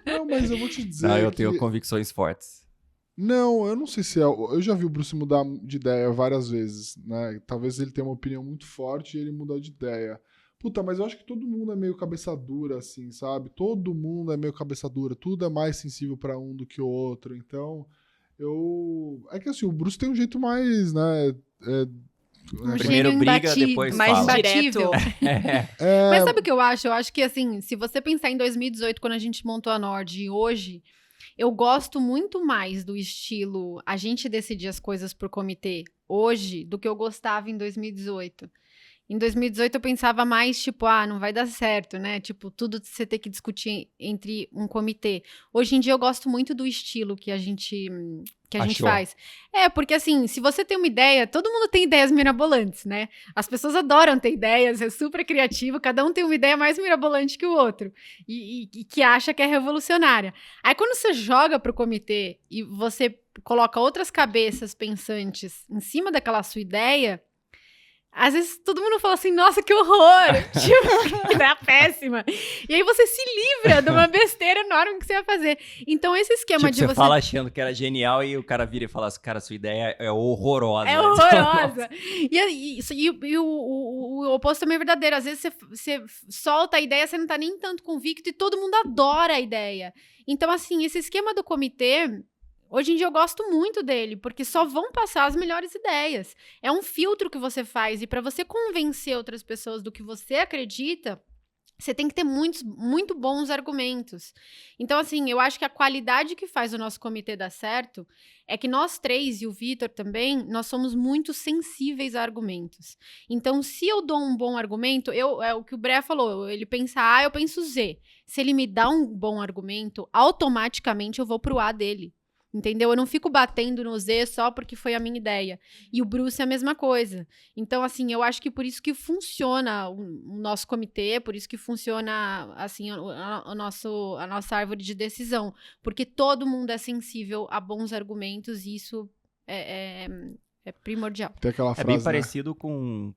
[SPEAKER 4] Não, mas eu vou te dizer
[SPEAKER 3] Não, eu
[SPEAKER 4] que...
[SPEAKER 3] tenho convicções fortes.
[SPEAKER 4] Não, eu não sei se é... Eu já vi o Bruce mudar de ideia várias vezes, né? Talvez ele tenha uma opinião muito forte e ele muda de ideia. Puta, mas eu acho que todo mundo é meio cabeça dura, assim, sabe? Todo mundo é meio cabeça dura. Tudo é mais sensível pra um do que o outro. Então, É que assim, o Bruce tem um jeito mais, né?
[SPEAKER 1] Um
[SPEAKER 3] Primeiro
[SPEAKER 1] gênio
[SPEAKER 3] briga,
[SPEAKER 1] imbatido,
[SPEAKER 3] depois
[SPEAKER 2] mais
[SPEAKER 3] fala.
[SPEAKER 1] imbatível.
[SPEAKER 3] É.
[SPEAKER 1] Mas sabe o que eu acho? Eu acho que, assim, se você pensar em 2018, quando a gente montou a Nord, e hoje, eu gosto muito mais do estilo a gente decidir as coisas por comitê hoje do que eu gostava em 2018. Em 2018 eu pensava mais, tipo, não vai dar certo, né? Tipo, tudo você ter que discutir entre um comitê. Hoje em dia eu gosto muito do estilo que a gente
[SPEAKER 3] Achou.
[SPEAKER 1] faz. Porque assim, se você tem uma ideia, todo mundo tem ideias mirabolantes, né? As pessoas adoram ter ideias, é super criativo, cada um tem uma ideia mais mirabolante que o outro. E que acha que é revolucionária. Aí quando você joga pro comitê e você coloca outras cabeças pensantes em cima daquela sua ideia, às vezes todo mundo fala assim, nossa, que horror! Tipo, que ideia péssima. E aí você se livra de uma besteira enorme que você vai fazer. Então esse esquema
[SPEAKER 3] Tipo,
[SPEAKER 1] de
[SPEAKER 3] você fala achando que era genial e o cara vira e fala assim, cara, sua ideia é horrorosa.
[SPEAKER 1] é horrorosa. E o oposto também é verdadeiro. Às vezes você solta a ideia, você não tá nem tanto convicto e todo mundo adora a ideia. Então, assim, esse esquema do comitê... Hoje em dia eu gosto muito dele, porque só vão passar as melhores ideias. É um filtro que você faz, e para você convencer outras pessoas do que você acredita, você tem que ter muito bons argumentos. Então, assim, eu acho que a qualidade que faz o nosso comitê dar certo é que nós três, e o Vitor também, nós somos muito sensíveis a argumentos. Então, se eu dou um bom argumento, é o que o Bré falou, ele pensa A, eu penso Z. Se ele me dá um bom argumento, automaticamente eu vou pro A dele. Entendeu? Eu não fico batendo no Z só porque foi a minha ideia. E o Bruce é a mesma coisa. Então, assim, eu acho que por isso que funciona o nosso comitê, por isso que funciona, assim, a nossa árvore de decisão. Porque todo mundo é sensível a bons argumentos e isso é primordial.
[SPEAKER 4] Tem aquela
[SPEAKER 3] É
[SPEAKER 4] frase,
[SPEAKER 3] bem
[SPEAKER 4] né?
[SPEAKER 3] parecido com...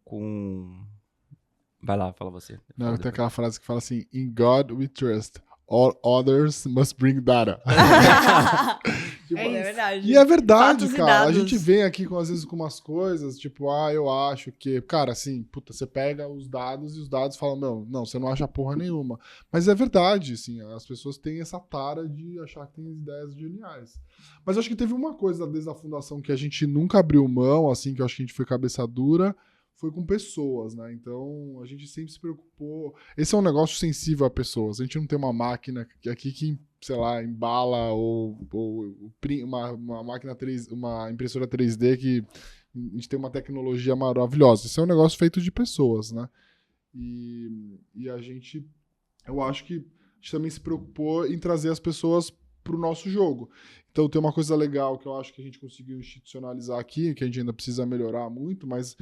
[SPEAKER 3] Vai lá, fala você.
[SPEAKER 4] Não, tem aquela frase que fala assim, in God we trust. All others must bring data. Tipo,
[SPEAKER 2] É verdade.
[SPEAKER 4] e é verdade,
[SPEAKER 2] Fatos e
[SPEAKER 4] cara. A
[SPEAKER 2] dados.
[SPEAKER 4] gente vem aqui, às vezes, com umas coisas, tipo, eu acho que... Cara, assim, puta, você pega os dados e os dados falam, não, você não acha porra nenhuma. Mas é verdade, assim, as pessoas têm essa tara de achar que tem ideias geniais. Mas eu acho que teve uma coisa desde a fundação que a gente nunca abriu mão, assim, que eu acho que a gente foi cabeça dura, foi com pessoas, né? Então, a gente sempre se preocupou... Esse é um negócio sensível a pessoas. A gente não tem uma máquina aqui que, sei lá, embala ou uma máquina 3, uma impressora 3D que a gente tem uma tecnologia maravilhosa. Isso é um negócio feito de pessoas, né? E a gente... Eu acho que a gente também se preocupou em trazer as pessoas pro nosso jogo. Então, tem uma coisa legal que eu acho que a gente conseguiu institucionalizar aqui, que a gente ainda precisa melhorar muito, mas...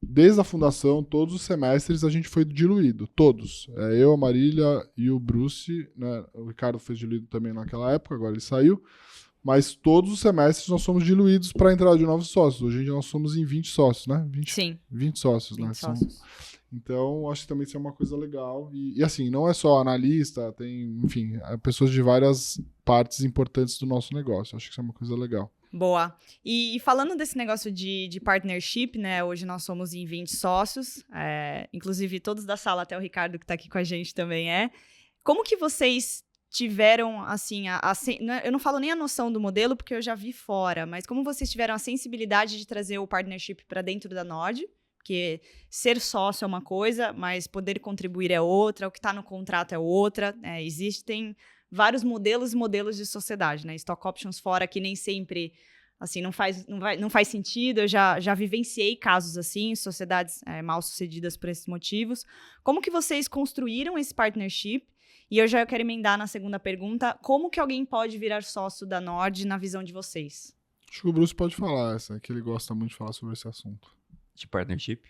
[SPEAKER 4] Desde a fundação, todos os semestres a gente foi diluído, todos. Eu, a Marília e o Bruce, né? O Ricardo foi diluído também naquela época, agora ele saiu. Mas todos os semestres nós somos diluídos para a entrada de novos sócios. Hoje nós somos em 20 sócios, né?
[SPEAKER 2] Sim.
[SPEAKER 4] 20 sócios,
[SPEAKER 2] 20
[SPEAKER 4] né?
[SPEAKER 2] sócios.
[SPEAKER 4] Então, acho que também isso é uma coisa legal. E assim, não é só analista, tem, enfim, pessoas de várias partes importantes do nosso negócio. Acho que isso é uma coisa legal.
[SPEAKER 2] Boa. E falando desse negócio de partnership, né? Hoje nós somos em 20 sócios. Inclusive, todos da sala, até o Ricardo, que está aqui com a gente também é. Como que vocês tiveram, assim, eu não falo nem a noção do modelo, porque eu já vi fora, mas como vocês tiveram a sensibilidade de trazer o partnership para dentro da Nord? Porque ser sócio é uma coisa, mas poder contribuir é outra, o que está no contrato é outra. Existem vários modelos e modelos de sociedade, né? Stock options fora que nem sempre, assim, não faz sentido. Eu já vivenciei casos assim, sociedades mal sucedidas por esses motivos. Como que vocês construíram esse partnership? E eu já quero emendar na segunda pergunta, como que alguém pode virar sócio da Nord na visão de vocês?
[SPEAKER 4] Acho que o Bruce pode falar que ele gosta muito de falar sobre esse assunto.
[SPEAKER 3] De partnership?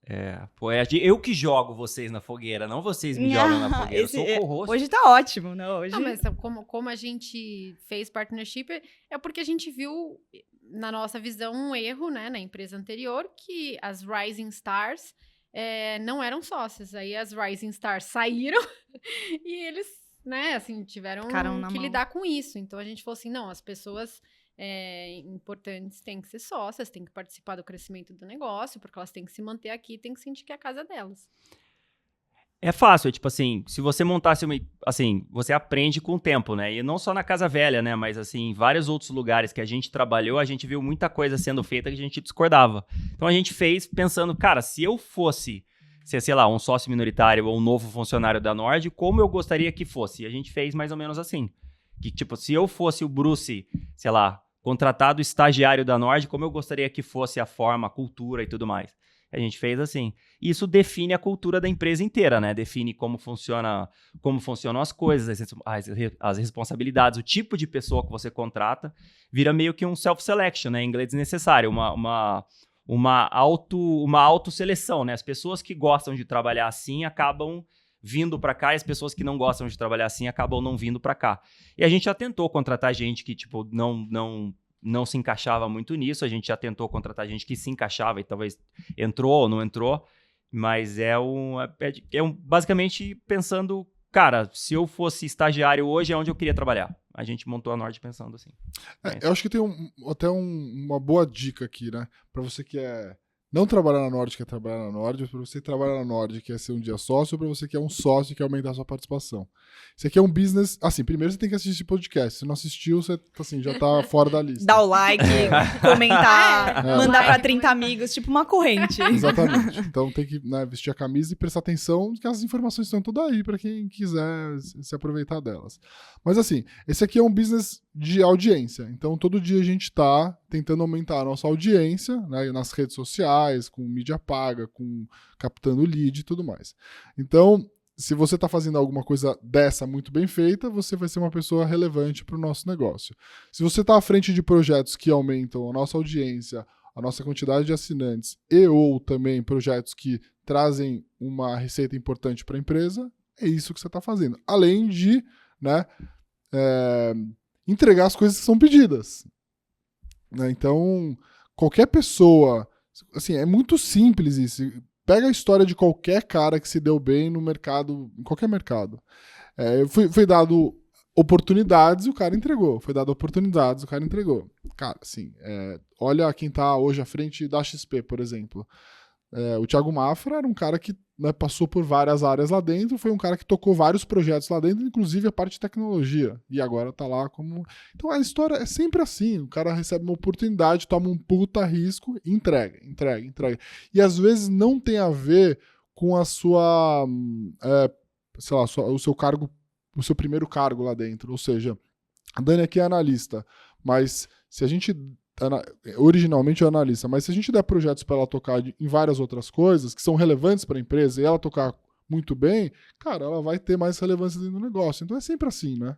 [SPEAKER 4] É.
[SPEAKER 3] Pô, eu que jogo vocês na fogueira, não vocês me jogam na fogueira. Eu sou o co-host.
[SPEAKER 2] Hoje tá ótimo, não? Hoje...
[SPEAKER 1] Não, mas como a gente fez partnership, é porque a gente viu, na nossa visão, um erro, né, na empresa anterior, que as Rising Stars não eram sócios. Aí as Rising Stars saíram e eles, né, assim, tiveram que lidar com isso. Então a gente falou assim, não, as pessoas importantes têm que ser sócias, têm que participar do crescimento do negócio, porque elas têm que se manter aqui, têm que sentir que é a casa delas.
[SPEAKER 3] É fácil, tipo assim, se você montasse você aprende com o tempo, né? E não só na Casa Velha, né? Mas assim, em vários outros lugares que a gente trabalhou, a gente viu muita coisa sendo feita que a gente discordava. Então a gente fez pensando, cara, se eu fosse ser, sei lá, um sócio minoritário ou um novo funcionário da Nord, como eu gostaria que fosse? E a gente fez mais ou menos assim. Que, tipo, se eu fosse o Bruce, sei lá, contratado estagiário da Nord, como eu gostaria que fosse a forma, a cultura e tudo mais. A gente fez assim. Isso define a cultura da empresa inteira, né? Define como funcionam as coisas, as responsabilidades, o tipo de pessoa que você contrata. Vira meio que um self-selection, né? Em inglês desnecessário, uma autoseleção, né? As pessoas que gostam de trabalhar assim acabam vindo para cá, e as pessoas que não gostam de trabalhar assim acabam não vindo para cá. E a gente já tentou contratar gente que, tipo, não se encaixava muito nisso, a gente já tentou contratar gente que se encaixava e talvez entrou ou não entrou, mas basicamente pensando, cara, se eu fosse estagiário hoje, é onde eu queria trabalhar. A gente montou a Nord pensando assim.
[SPEAKER 4] Eu acho que tem até uma boa dica aqui, né? Para você que não trabalhar na Nord, quer trabalhar na Nord, ou para você trabalhar na Nord, quer ser um dia sócio, ou para você que é um sócio e quer aumentar a sua participação. Isso aqui é um business... Assim, primeiro você tem que assistir esse podcast. Se não assistiu, você assim, já tá fora da lista.
[SPEAKER 2] Dá o like, comentar, mandar para 30 amigos, tipo uma corrente.
[SPEAKER 4] Exatamente. Então tem que vestir a camisa e prestar atenção, que as informações estão todas aí para quem quiser se aproveitar delas. Mas assim, esse aqui é um business de audiência. Então todo dia a gente tá tentando aumentar a nossa audiência, né, nas redes sociais, com mídia paga, captando lead e tudo mais. Então, se você está fazendo alguma coisa dessa muito bem feita, você vai ser uma pessoa relevante para o nosso negócio. Se você está à frente de projetos que aumentam a nossa audiência, a nossa quantidade de assinantes ou também projetos que trazem uma receita importante para a empresa, é isso que você está fazendo. Além de, né, entregar as coisas que são pedidas. Né? Então, qualquer pessoa... Assim, é muito simples isso. Pega a história de qualquer cara que se deu bem no mercado, em qualquer mercado. Foi dado oportunidades e o cara entregou. Foi dado oportunidades, o cara entregou. Cara, assim, olha quem tá hoje à frente da XP, por exemplo. O Thiago Mafra era um cara que, né, passou por várias áreas lá dentro, foi um cara que tocou vários projetos lá dentro, inclusive a parte de tecnologia, e agora tá lá como... Então a história é sempre assim, o cara recebe uma oportunidade, toma um puta risco, entrega. E às vezes não tem a ver com a sua, sei lá, o seu cargo, o seu primeiro cargo lá dentro, ou seja, a Dani aqui é analista, mas se a gente... originalmente é analista, mas se a gente der projetos para ela tocar em várias outras coisas que são relevantes para a empresa e ela tocar muito bem, cara, ela vai ter mais relevância dentro do negócio. Então é sempre assim, né?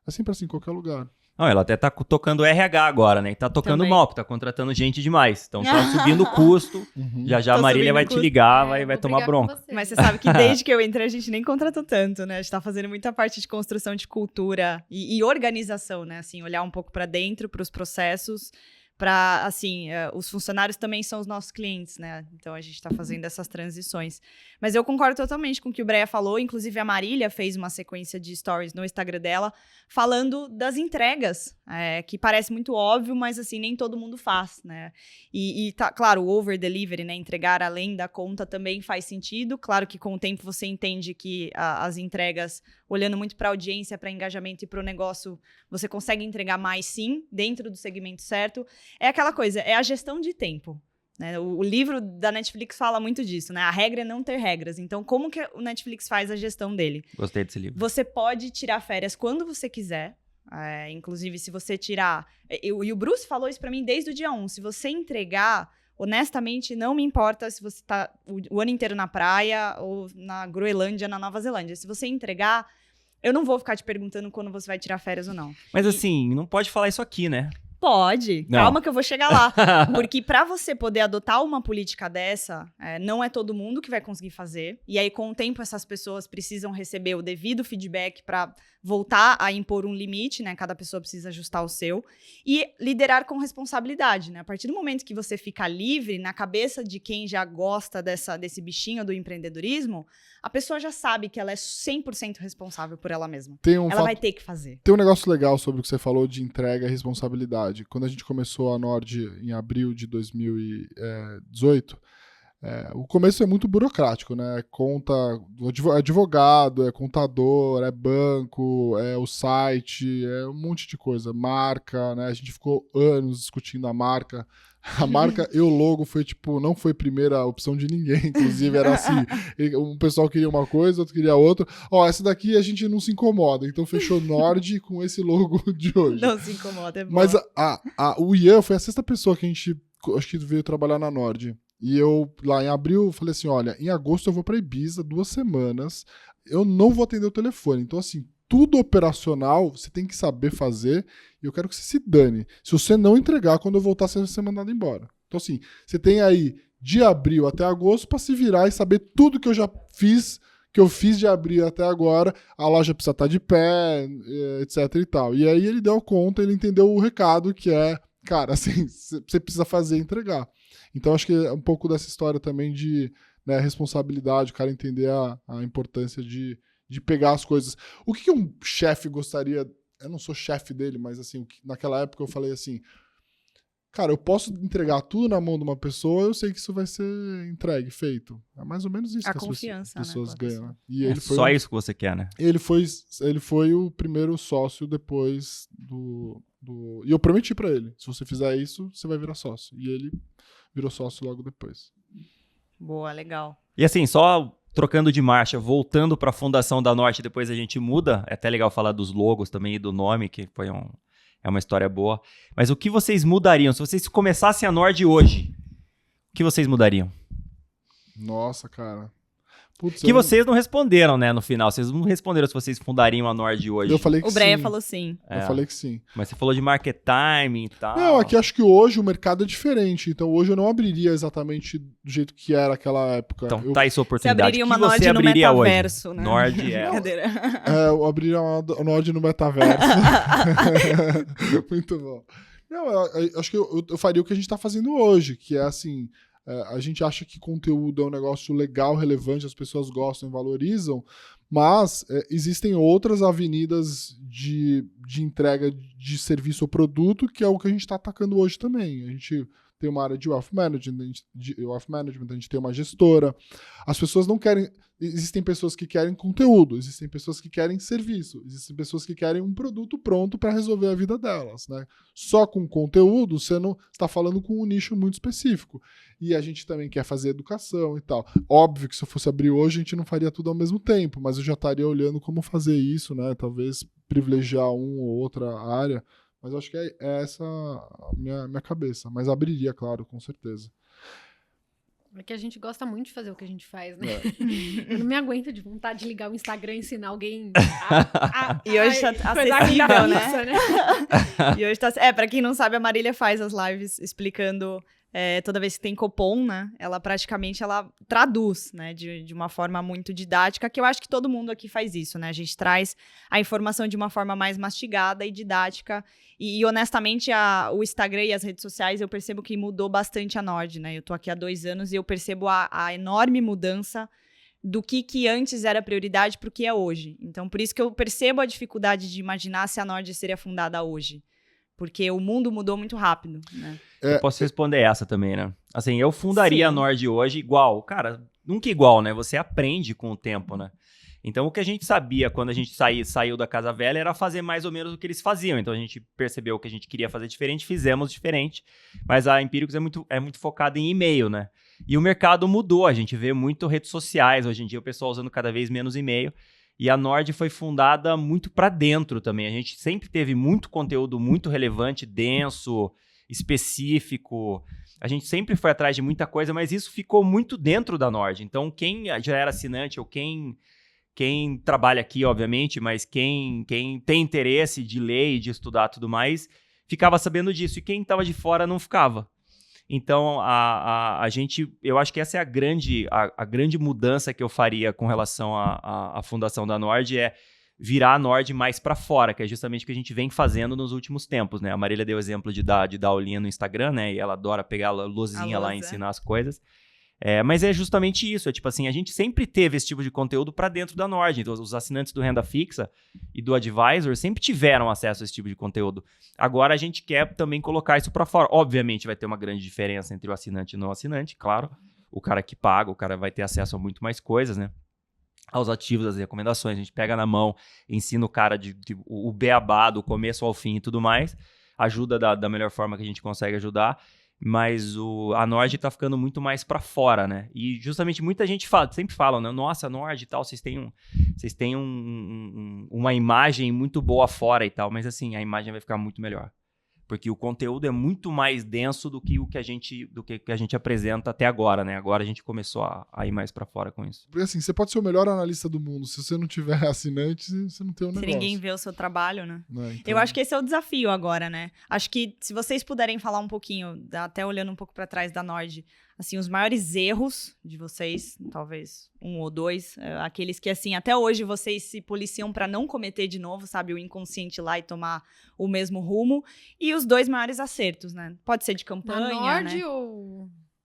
[SPEAKER 4] É sempre assim em qualquer lugar.
[SPEAKER 3] Não, ela até tá tocando RH agora, né? E tá tocando
[SPEAKER 2] Também.
[SPEAKER 3] mal, porque tá contratando gente demais. Então tá subindo o custo. Já a
[SPEAKER 2] Tô
[SPEAKER 3] Marília
[SPEAKER 2] subindo
[SPEAKER 3] vai
[SPEAKER 2] o
[SPEAKER 3] te
[SPEAKER 2] custo.
[SPEAKER 3] ligar,
[SPEAKER 1] É,
[SPEAKER 3] vai
[SPEAKER 1] eu vou
[SPEAKER 3] tomar
[SPEAKER 1] brigar com
[SPEAKER 3] bronca.
[SPEAKER 1] você.
[SPEAKER 2] Mas você sabe que desde que eu entrei, a gente nem contratou tanto, né? A gente tá fazendo muita parte de construção de cultura e organização, né? Assim, olhar um pouco para dentro, para os processos, para, assim, os funcionários também são os nossos clientes, né? Então a gente tá fazendo essas transições. Mas eu concordo totalmente com o que o Breia falou, inclusive a Marília fez uma sequência de stories no Instagram dela, falando das entregas, que parece muito óbvio, mas assim, nem todo mundo faz, né? E tá, claro, o over delivery, né? Entregar além da conta também faz sentido. Claro que com o tempo você entende que as entregas, olhando muito para a audiência, para engajamento e para o negócio, você consegue entregar mais sim, dentro do segmento certo. É aquela coisa, é a gestão de tempo. Né? O livro da Netflix fala muito disso, né? A regra é não ter regras. Então, como que o Netflix faz a gestão dele?
[SPEAKER 3] Gostei desse livro.
[SPEAKER 2] Você pode tirar férias quando você quiser. Inclusive, se você tirar... E o Bruce falou isso pra mim desde o dia 1. Se você entregar, honestamente, não me importa se você tá o ano inteiro na praia ou na Groenlândia, na Nova Zelândia. Se você entregar, eu não vou ficar te perguntando quando você vai tirar férias ou não.
[SPEAKER 3] Mas assim, não pode falar isso aqui, né?
[SPEAKER 2] Pode.
[SPEAKER 3] Não.
[SPEAKER 2] Calma que eu vou chegar lá. Porque para você poder adotar uma política dessa, não é todo mundo que vai conseguir fazer. E aí, com o tempo, essas pessoas precisam receber o devido feedback para voltar a impor um limite, né? Cada pessoa precisa ajustar o seu. E liderar com responsabilidade, né? A partir do momento que você fica livre, na cabeça de quem já gosta desse bichinho do empreendedorismo, a pessoa já sabe que ela é 100% responsável por ela mesma. Ela vai ter que fazer.
[SPEAKER 4] Tem um negócio legal sobre o que você falou de entrega e responsabilidade. Quando a gente começou a Nord em abril de 2018, o começo é muito burocrático, né? Conta, advogado, é contador, é banco, é o site, é um monte de coisa. Marca, né? A gente ficou anos discutindo a marca. A marca e o logo foi tipo, não foi primeira opção de ninguém, inclusive era assim, um pessoal queria uma coisa, outro queria outra. Essa daqui a gente não se incomoda, então fechou Nord com esse logo de hoje.
[SPEAKER 2] Não se incomoda, é bom.
[SPEAKER 4] Mas o Ian foi a sexta pessoa que a gente, acho que veio trabalhar na Nord. E eu, lá em abril, falei assim, olha, em agosto eu vou pra Ibiza, 2 semanas, eu não vou atender o telefone. Então, assim, tudo operacional você tem que saber fazer e eu quero que você se dane. Se você não entregar, quando eu voltar, você vai ser mandado embora. Então, assim, você tem aí de abril até agosto pra se virar e saber tudo que eu já fiz, que eu fiz de abril até agora, a loja precisa estar de pé, etc e tal. E aí ele deu conta, ele entendeu o recado que é, cara, assim, você precisa fazer e entregar. Então, acho que é um pouco dessa história também de, né, responsabilidade, o cara entender a importância de pegar as coisas. O que um chefe gostaria... Eu não sou chefe dele, mas assim, naquela época eu falei assim, cara, eu posso entregar tudo na mão de uma pessoa, eu sei que isso vai ser entregue, feito. É mais ou menos isso
[SPEAKER 2] A
[SPEAKER 4] que
[SPEAKER 2] confiança,
[SPEAKER 4] as pessoas
[SPEAKER 2] né,
[SPEAKER 4] ganham. Né? E
[SPEAKER 3] É
[SPEAKER 4] ele foi
[SPEAKER 3] só isso que você quer, né?
[SPEAKER 4] ele foi o primeiro sócio depois do... E eu prometi pra ele, se você fizer isso, você vai virar sócio. E ele virou sócio logo depois.
[SPEAKER 2] Boa, legal.
[SPEAKER 3] E assim, só trocando de marcha, voltando para a fundação da Norte, depois a gente muda. É até legal falar dos logos também e do nome, que foi é uma história boa. Mas o que vocês mudariam? Se vocês começassem a Nord hoje, o que vocês mudariam?
[SPEAKER 4] Nossa, cara. Putz,
[SPEAKER 3] Que vocês não responderam, né, no final. Vocês não responderam se vocês fundariam a Nord hoje.
[SPEAKER 4] Eu falei que
[SPEAKER 2] O Breia
[SPEAKER 4] sim.
[SPEAKER 2] falou sim.
[SPEAKER 4] Eu falei que sim.
[SPEAKER 3] Mas você falou de market timing e tal.
[SPEAKER 4] Não, aqui acho que hoje o mercado é diferente. Então hoje eu não abriria exatamente do jeito que era aquela época.
[SPEAKER 3] Então tá aí sua
[SPEAKER 2] Você
[SPEAKER 3] oportunidade.
[SPEAKER 2] abriria uma
[SPEAKER 3] que você
[SPEAKER 2] Nord no
[SPEAKER 3] abriria
[SPEAKER 2] metaverso,
[SPEAKER 3] hoje?
[SPEAKER 2] né?
[SPEAKER 3] Nord é...
[SPEAKER 2] Brincadeira.
[SPEAKER 4] Eu abriria uma Nord no metaverso. Muito bom. Não, eu acho que eu faria o que a gente tá fazendo hoje, que é assim... a gente acha que conteúdo é um negócio legal, relevante, as pessoas gostam e valorizam, mas existem outras avenidas de entrega de serviço ou produto, que é o que a gente está atacando hoje também. A gente tem uma área de wealth management, a gente tem uma gestora. As pessoas não querem... Existem pessoas que querem conteúdo, existem pessoas que querem serviço, existem pessoas que querem um produto pronto para resolver a vida delas, né? Só com conteúdo, você não está falando com um nicho muito específico. E a gente também quer fazer educação e tal. Óbvio que se eu fosse abrir hoje, a gente não faria tudo ao mesmo tempo, mas eu já estaria olhando como fazer isso, né? Talvez privilegiar uma ou outra área. Mas eu acho que é essa a minha cabeça. Mas abriria, claro, com certeza.
[SPEAKER 1] É que a gente gosta muito de fazer o que a gente faz, né?
[SPEAKER 4] É.
[SPEAKER 1] Eu não me aguento de vontade de ligar o Instagram e ensinar alguém
[SPEAKER 2] E hoje tá
[SPEAKER 1] coisa
[SPEAKER 2] acessível,
[SPEAKER 1] da
[SPEAKER 2] né?
[SPEAKER 1] pizza, né?
[SPEAKER 2] E hoje tá... pra quem não sabe, a Marília faz as lives explicando toda vez que tem Copom, né? Ela praticamente traduz, né? De uma forma muito didática, que eu acho que todo mundo aqui faz isso, né? A gente traz a informação de uma forma mais mastigada e didática. E honestamente, o Instagram e as redes sociais, eu percebo que mudou bastante a Nord, né? Eu tô aqui há 2 anos e eu percebo a enorme mudança do que antes era prioridade para o que é hoje. Então, por isso que eu percebo a dificuldade de imaginar se a Nord seria fundada hoje. Porque o mundo mudou muito rápido, né?
[SPEAKER 3] Eu posso responder essa também, né? Assim, eu fundaria
[SPEAKER 2] Sim.
[SPEAKER 3] a Nord hoje igual. Cara, nunca igual, né? Você aprende com o tempo, né? Então, o que a gente sabia quando a gente saiu da Casa Velha era fazer mais ou menos o que eles faziam. Então, a gente percebeu que a gente queria fazer diferente, fizemos diferente. Mas a Empíricos é muito focada em e-mail, né? E o mercado mudou. A gente vê muito redes sociais. Hoje em dia, o pessoal usando cada vez menos e-mail. E a Nord foi fundada muito para dentro também. A gente sempre teve muito conteúdo muito relevante, denso, específico. A gente sempre foi atrás de muita coisa, mas isso ficou muito dentro da Nord. Então, quem já era assinante ou quem trabalha aqui, obviamente, mas quem tem interesse de ler e de estudar tudo mais, ficava sabendo disso. E quem estava de fora não ficava. Então, a gente, eu acho que essa é a grande mudança que eu faria com relação à fundação da Nord, é virar a Nord mais para fora, que é justamente o que a gente vem fazendo nos últimos tempos, né? A Marília deu o exemplo de dar aulinha no Instagram, né? E ela adora pegar a luzinha lá e ensinar as coisas. Mas é justamente isso, é tipo assim, a gente sempre teve esse tipo de conteúdo para dentro da Nord. Então, os assinantes do Renda Fixa e do Advisor sempre tiveram acesso a esse tipo de conteúdo. Agora a gente quer também colocar isso para fora. Obviamente vai ter uma grande diferença entre o assinante e o não assinante, claro. O cara que paga, o cara vai ter acesso a muito mais coisas, né? Aos ativos, às recomendações, a gente pega na mão, ensina o cara o beabá do começo ao fim e tudo mais, ajuda da melhor forma que a gente consegue ajudar. Mas a Nord tá ficando muito mais para fora, né? E justamente muita gente sempre fala, né? Nossa, a Nord e tal, vocês têm uma imagem muito boa fora e tal. Mas assim, a imagem vai ficar muito melhor. Porque o conteúdo é muito mais denso do que a gente apresenta até agora, né? Agora a gente começou a ir mais para fora com isso.
[SPEAKER 4] Porque assim, você pode ser o melhor analista do mundo. Se você não tiver assinante, você não tem um negócio.
[SPEAKER 2] Se ninguém vê o seu trabalho, né?
[SPEAKER 4] Então...
[SPEAKER 2] Eu acho que esse é o desafio agora, né? Acho que se vocês puderem falar um pouquinho, até olhando um pouco para trás da Nord, assim, os maiores erros de vocês, talvez 1 ou 2, aqueles que, assim, até hoje vocês se policiam para não cometer de novo, sabe? O inconsciente lá e tomar o mesmo rumo. E os 2 maiores acertos, né? Pode ser de campanha,
[SPEAKER 1] Na Nord
[SPEAKER 2] né?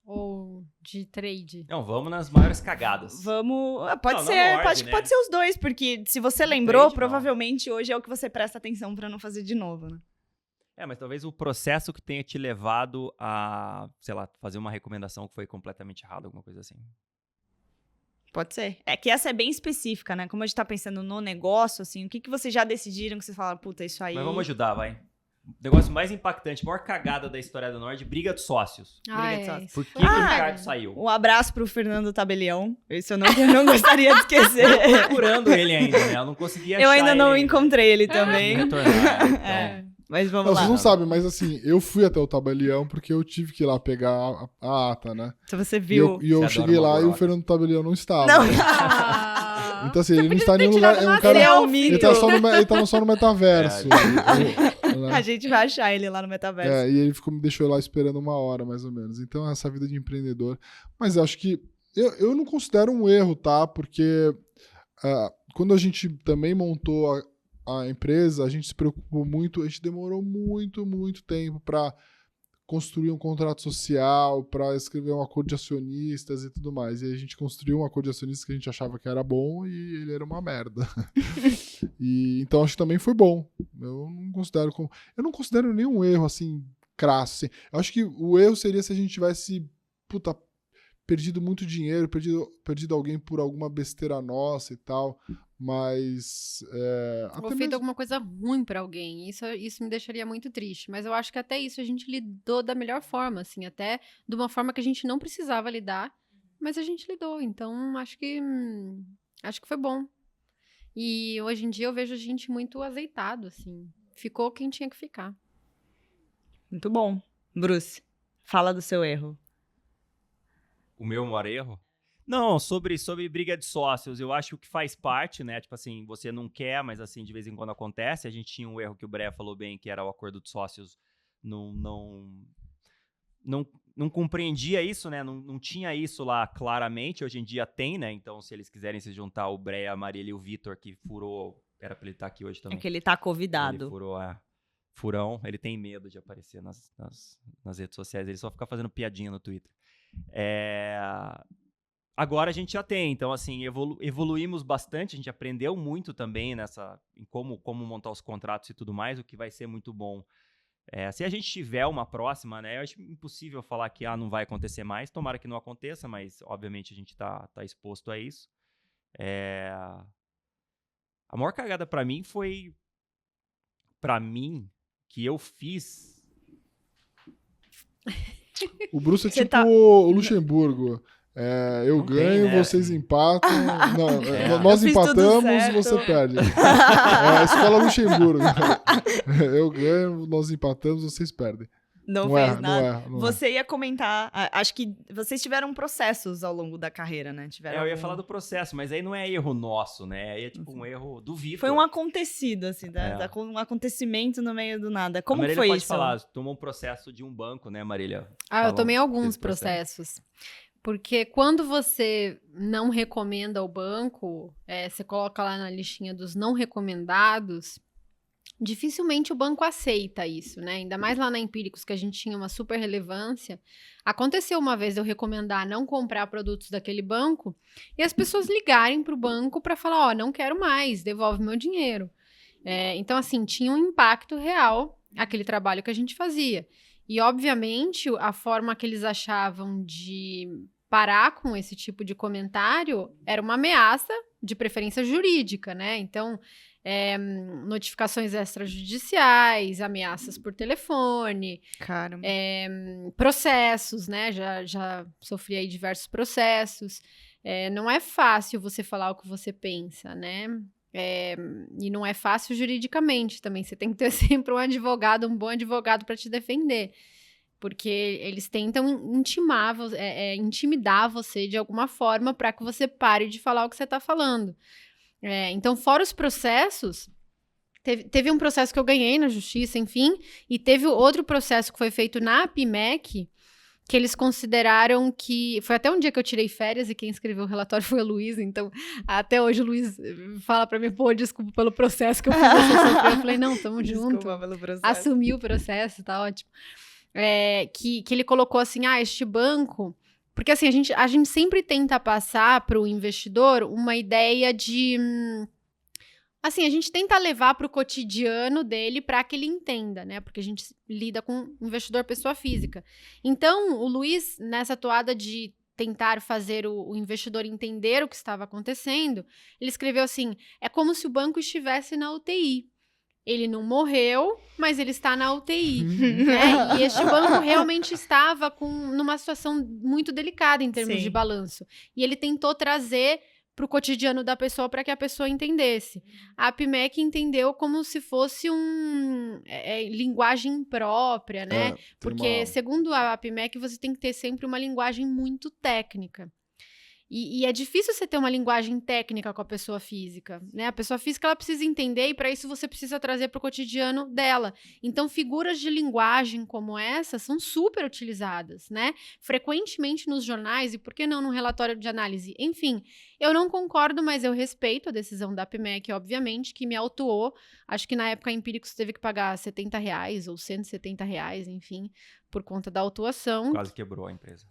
[SPEAKER 1] ou de trade?
[SPEAKER 3] Não, vamos nas maiores cagadas.
[SPEAKER 2] Vamos. Pode
[SPEAKER 3] Não,
[SPEAKER 2] ser,
[SPEAKER 3] Nord,
[SPEAKER 2] acho que
[SPEAKER 3] né?
[SPEAKER 2] pode ser os 2, porque se você lembrou,
[SPEAKER 3] trade,
[SPEAKER 2] provavelmente hoje é o que você presta atenção para não fazer de novo, né?
[SPEAKER 3] Mas talvez o processo que tenha te levado a, sei lá, fazer uma recomendação que foi completamente errada, alguma coisa assim.
[SPEAKER 2] Pode ser. É que essa é bem específica, né? Como a gente tá pensando no negócio, assim, o que vocês já decidiram que vocês falaram, puta, isso aí...
[SPEAKER 3] Mas vamos ajudar, vai. O negócio mais impactante, maior cagada da história da Nord, briga dos sócios. Por que o Ricardo saiu?
[SPEAKER 2] Um abraço pro Fernando Tabelião. Isso eu não gostaria de esquecer.
[SPEAKER 3] Eu tô procurando ele ainda, né? Eu não consegui achar
[SPEAKER 2] Eu ainda não
[SPEAKER 3] ele
[SPEAKER 2] encontrei ele também.
[SPEAKER 3] Retornar, então.
[SPEAKER 2] Mas vamos
[SPEAKER 4] Não,
[SPEAKER 2] lá.
[SPEAKER 4] vocês não sabem, mas assim, eu fui até o Tabelião porque eu tive que ir lá pegar a ata, né?
[SPEAKER 2] Se você viu.
[SPEAKER 4] E eu
[SPEAKER 3] Você
[SPEAKER 4] cheguei
[SPEAKER 3] adora uma
[SPEAKER 4] lá e o
[SPEAKER 3] broca.
[SPEAKER 4] Fernando Tabelião não estava.
[SPEAKER 2] Não.
[SPEAKER 4] Então assim, ele não está em nenhum lugar. É um
[SPEAKER 2] Ele
[SPEAKER 4] cara.
[SPEAKER 2] é um mito.
[SPEAKER 4] Ele tá só no metaverso.
[SPEAKER 2] A gente vai achar ele lá no metaverso.
[SPEAKER 4] E ele me deixou lá esperando 1 hora, mais ou menos. Então, essa vida de empreendedor. Mas eu acho que eu não considero um erro, tá? Porque quando a gente também montou a empresa, a gente se preocupou muito, a gente demorou muito, muito tempo para construir um contrato social, para escrever um acordo de acionistas e tudo mais. E a gente construiu um acordo de acionistas que a gente achava que era bom e ele era uma merda. Então acho que também foi bom. Eu não considero nenhum erro assim crasso. Assim. Eu acho que o erro seria se a gente tivesse perdido muito dinheiro, perdido alguém por alguma besteira nossa e tal. Mas
[SPEAKER 1] Ou feito alguma coisa ruim pra alguém. Isso me deixaria muito triste. Mas eu acho que até isso a gente lidou da melhor forma, assim, até de uma forma que a gente não precisava lidar, mas a gente lidou. Então, acho que foi bom. E hoje em dia eu vejo a gente muito azeitado, assim. Ficou quem tinha que ficar.
[SPEAKER 2] Muito bom. Bruce, fala do seu erro.
[SPEAKER 3] O meu maior erro? Não, sobre briga de sócios, eu acho que faz parte, né? Tipo assim, você não quer, mas assim, de vez em quando acontece. A gente tinha um erro que o Breia falou bem, que era o acordo de sócios não compreendia isso, né? Não tinha isso lá claramente. Hoje em dia tem, né? Então, se eles quiserem se juntar, o Breia, a Marília e o Vitor, que furou... Era pra ele estar aqui hoje também.
[SPEAKER 2] É que ele tá convidado.
[SPEAKER 3] Ele furou furão. Ele tem medo de aparecer nas redes sociais. Ele só fica fazendo piadinha no Twitter. Agora a gente já tem. Então, assim, evoluímos bastante. A gente aprendeu muito também em como montar os contratos e tudo mais, o que vai ser muito bom. Se a gente tiver uma próxima, né? Eu acho impossível falar que não vai acontecer mais. Tomara que não aconteça, mas obviamente a gente tá exposto a isso. A maior cagada pra mim foi... Pra mim, que eu fiz...
[SPEAKER 4] O Bruce é
[SPEAKER 2] Você
[SPEAKER 4] tipo o Luxemburgo. Eu
[SPEAKER 3] Não tem,
[SPEAKER 4] ganho,
[SPEAKER 3] né?
[SPEAKER 4] vocês empatam. Não,
[SPEAKER 3] Eu
[SPEAKER 4] nós
[SPEAKER 2] fiz tudo
[SPEAKER 4] empatamos e
[SPEAKER 2] certo.
[SPEAKER 4] você perde. A escola Luxemburgo. Eu ganho, nós empatamos, vocês perdem.
[SPEAKER 2] Não
[SPEAKER 4] Não
[SPEAKER 2] fez
[SPEAKER 4] é,
[SPEAKER 2] nada.
[SPEAKER 4] não é.
[SPEAKER 2] Você ia comentar, acho que vocês tiveram processos ao longo da carreira, né?
[SPEAKER 3] Eu ia falar do processo, mas aí não é erro nosso, né? Aí é tipo um erro do Vitor.
[SPEAKER 2] Foi um acontecido, assim, um acontecimento no meio do nada. Como
[SPEAKER 3] a Marília
[SPEAKER 2] foi
[SPEAKER 3] pode
[SPEAKER 2] isso?
[SPEAKER 3] falar, tomou um processo de um banco, né, Marília?
[SPEAKER 1] Eu tomei alguns
[SPEAKER 3] desse processo.
[SPEAKER 1] processos. Porque quando você não recomenda o banco, você coloca lá na listinha dos não recomendados, dificilmente o banco aceita isso, né? Ainda mais lá na Empíricos, que a gente tinha uma super relevância. Aconteceu uma vez eu recomendar não comprar produtos daquele banco e as pessoas ligarem para o banco para falar, não quero mais, devolve meu dinheiro. Então, assim, tinha um impacto real aquele trabalho que a gente fazia. E, obviamente, a forma que eles achavam de parar com esse tipo de comentário era uma ameaça, de preferência jurídica, né? Então, notificações extrajudiciais, ameaças por telefone,
[SPEAKER 2] Caramba.
[SPEAKER 1] processos, né? Já sofri aí diversos processos. Não é fácil você falar o que você pensa, né? E não é fácil juridicamente também. Você tem que ter sempre um bom advogado para te defender. Porque eles tentam intimidar você de alguma forma para que você pare de falar o que você está falando. Então, fora os processos, teve um processo que eu ganhei na justiça, enfim, e teve outro processo que foi feito na APIMEC, que eles consideraram que... Foi até um dia que eu tirei férias e quem escreveu o relatório foi o Luiz, então até hoje o Luiz fala pra mim, desculpa pelo processo que eu fiz você sofrer. Eu falei, não, tamo junto.
[SPEAKER 2] Desculpa pelo processo.
[SPEAKER 1] Assumi o processo, tá ótimo. Que ele colocou assim, este banco... Porque assim, a gente sempre tenta passar pro investidor uma ideia de... Assim, a gente tenta levar para o cotidiano dele para que ele entenda, né? Porque a gente lida com investidor pessoa física. Então, o Luiz, nessa toada de tentar fazer o investidor entender o que estava acontecendo, ele escreveu assim, é como se o banco estivesse na UTI. Ele não morreu, mas ele está na UTI. Né? E este banco realmente estava numa situação muito delicada em termos
[SPEAKER 2] Sim.
[SPEAKER 1] de balanço. E ele tentou trazer para o cotidiano da pessoa para que a pessoa entendesse. A APIMEC entendeu como se fosse linguagem própria, né? Porque, segundo a APIMEC, você tem que ter sempre uma linguagem muito técnica. E é difícil você ter uma linguagem técnica com a pessoa física, né? A pessoa física, ela precisa entender e para isso você precisa trazer para o cotidiano dela. Então, figuras de linguagem como essa são super utilizadas, né? Frequentemente nos jornais e, por que não, no relatório de análise. Enfim, eu não concordo, mas eu respeito a decisão da APIMEC, obviamente, que me autuou. Acho que na época a Empíricos teve que pagar R$70 ou R$170, enfim, por conta da autuação.
[SPEAKER 3] Quase quebrou a empresa.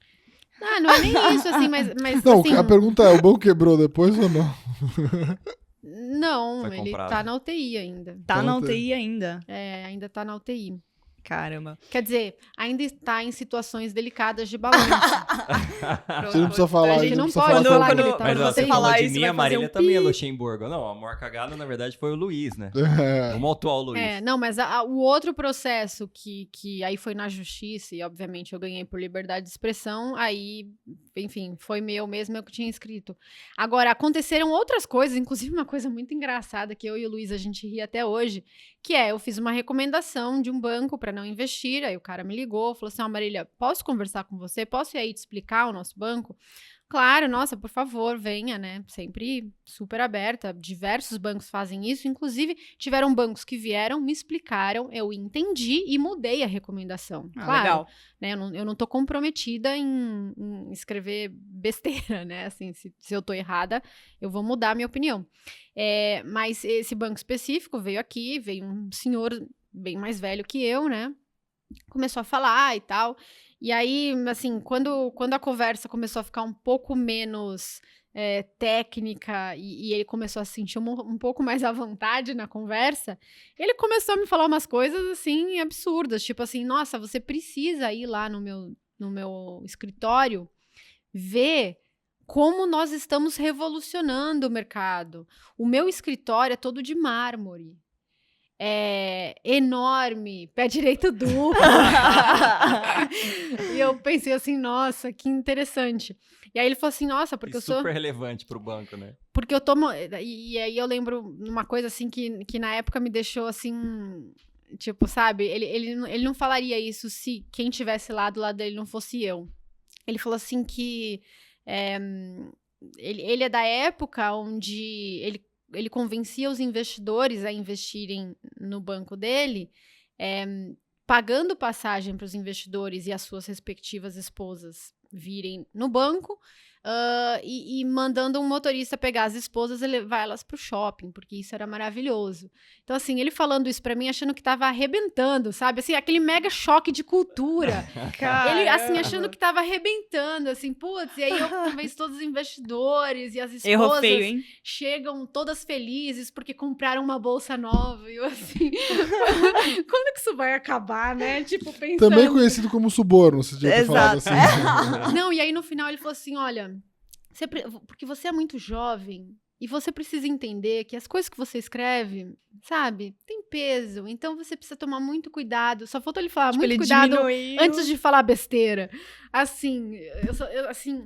[SPEAKER 1] Não é nem isso, assim, mas
[SPEAKER 4] Não,
[SPEAKER 1] assim,
[SPEAKER 4] a pergunta é, o banco quebrou depois ou não?
[SPEAKER 1] Não,
[SPEAKER 3] Foi
[SPEAKER 1] ele
[SPEAKER 3] comprado.
[SPEAKER 1] tá na UTI ainda.
[SPEAKER 2] Tá na UTI ainda.
[SPEAKER 1] Ainda tá na UTI.
[SPEAKER 2] Caramba.
[SPEAKER 1] Quer dizer, ainda está em situações delicadas de balanço.
[SPEAKER 4] Você não precisa falar,
[SPEAKER 1] A
[SPEAKER 4] a
[SPEAKER 1] gente
[SPEAKER 4] gente
[SPEAKER 1] não
[SPEAKER 4] precisa
[SPEAKER 1] pode
[SPEAKER 4] falar
[SPEAKER 1] falar que
[SPEAKER 4] sobre-
[SPEAKER 1] ele tá
[SPEAKER 3] Mas
[SPEAKER 1] na
[SPEAKER 3] ó,
[SPEAKER 2] você
[SPEAKER 3] você
[SPEAKER 1] UTI.
[SPEAKER 3] falou
[SPEAKER 2] falar
[SPEAKER 3] de
[SPEAKER 2] isso,
[SPEAKER 3] mim,
[SPEAKER 2] vai
[SPEAKER 3] a
[SPEAKER 2] fazer
[SPEAKER 3] Marília
[SPEAKER 2] um
[SPEAKER 3] também é
[SPEAKER 2] pi.
[SPEAKER 3] Luxemburgo. Não, a maior cagada, na verdade, foi o Luiz, né?
[SPEAKER 4] É.
[SPEAKER 3] Vamos autuar o Luiz.
[SPEAKER 1] Não, mas o outro processo que aí foi na justiça, e obviamente eu ganhei por liberdade de expressão, aí enfim, foi meu mesmo, eu que tinha escrito. Agora, aconteceram outras coisas, inclusive uma coisa muito engraçada que eu e o Luiz, a gente ri até hoje, que eu fiz uma recomendação de um banco para não investir, aí o cara me ligou, falou assim, Marília, posso conversar com você? Posso ir aí te explicar o nosso banco? Claro, nossa, por favor, venha, né? Sempre super aberta. Diversos bancos fazem isso. Inclusive, tiveram bancos que vieram, me explicaram, eu entendi e mudei a recomendação. Claro,
[SPEAKER 2] legal.
[SPEAKER 1] né? Eu não tô comprometida em escrever besteira, né? Assim, se eu tô errada, eu vou mudar a minha opinião. Mas esse banco específico veio aqui, veio um senhor bem mais velho que eu, né? Começou a falar e tal. E aí, assim, quando a conversa começou a ficar um pouco menos técnica e ele começou a se sentir um pouco mais à vontade na conversa, ele começou a me falar umas coisas, assim, absurdas. Tipo assim, nossa, você precisa ir lá no meu escritório ver como nós estamos revolucionando o mercado. O meu escritório é todo de mármore. Enorme, pé direito duplo. E eu pensei assim, nossa, que interessante. E aí ele falou assim, nossa, porque eu sou...
[SPEAKER 3] super relevante pro banco, né?
[SPEAKER 1] Porque eu tomo... E aí eu lembro uma coisa assim que na época me deixou assim... Tipo, sabe? Ele não falaria isso se quem tivesse lá do lado dele não fosse eu. Ele falou assim que... ele é da época onde ele convencia os investidores a investirem no banco dele, pagando passagem para os investidores e as suas respectivas esposas virem no banco, e mandando um motorista pegar as esposas e levar elas pro shopping, porque isso era maravilhoso. Então, assim, ele falando isso pra mim, achando que tava arrebentando, sabe? Assim, aquele mega choque de cultura. Ele, assim, achando que tava arrebentando, assim, putz, e aí eu convenço todos os investidores e as esposas
[SPEAKER 2] Errou feio, hein?
[SPEAKER 1] chegam todas felizes porque compraram uma bolsa nova. E eu, assim, quando que isso vai acabar, né? Tipo, pensando...
[SPEAKER 4] Também conhecido como suborno, você devia ter falado assim.
[SPEAKER 1] Não, e aí no final ele falou assim, olha, porque você é muito jovem e você precisa entender que as coisas que você escreve, sabe, tem peso, então você precisa tomar muito cuidado. Só faltou ele falar muito cuidado antes de falar besteira. Assim,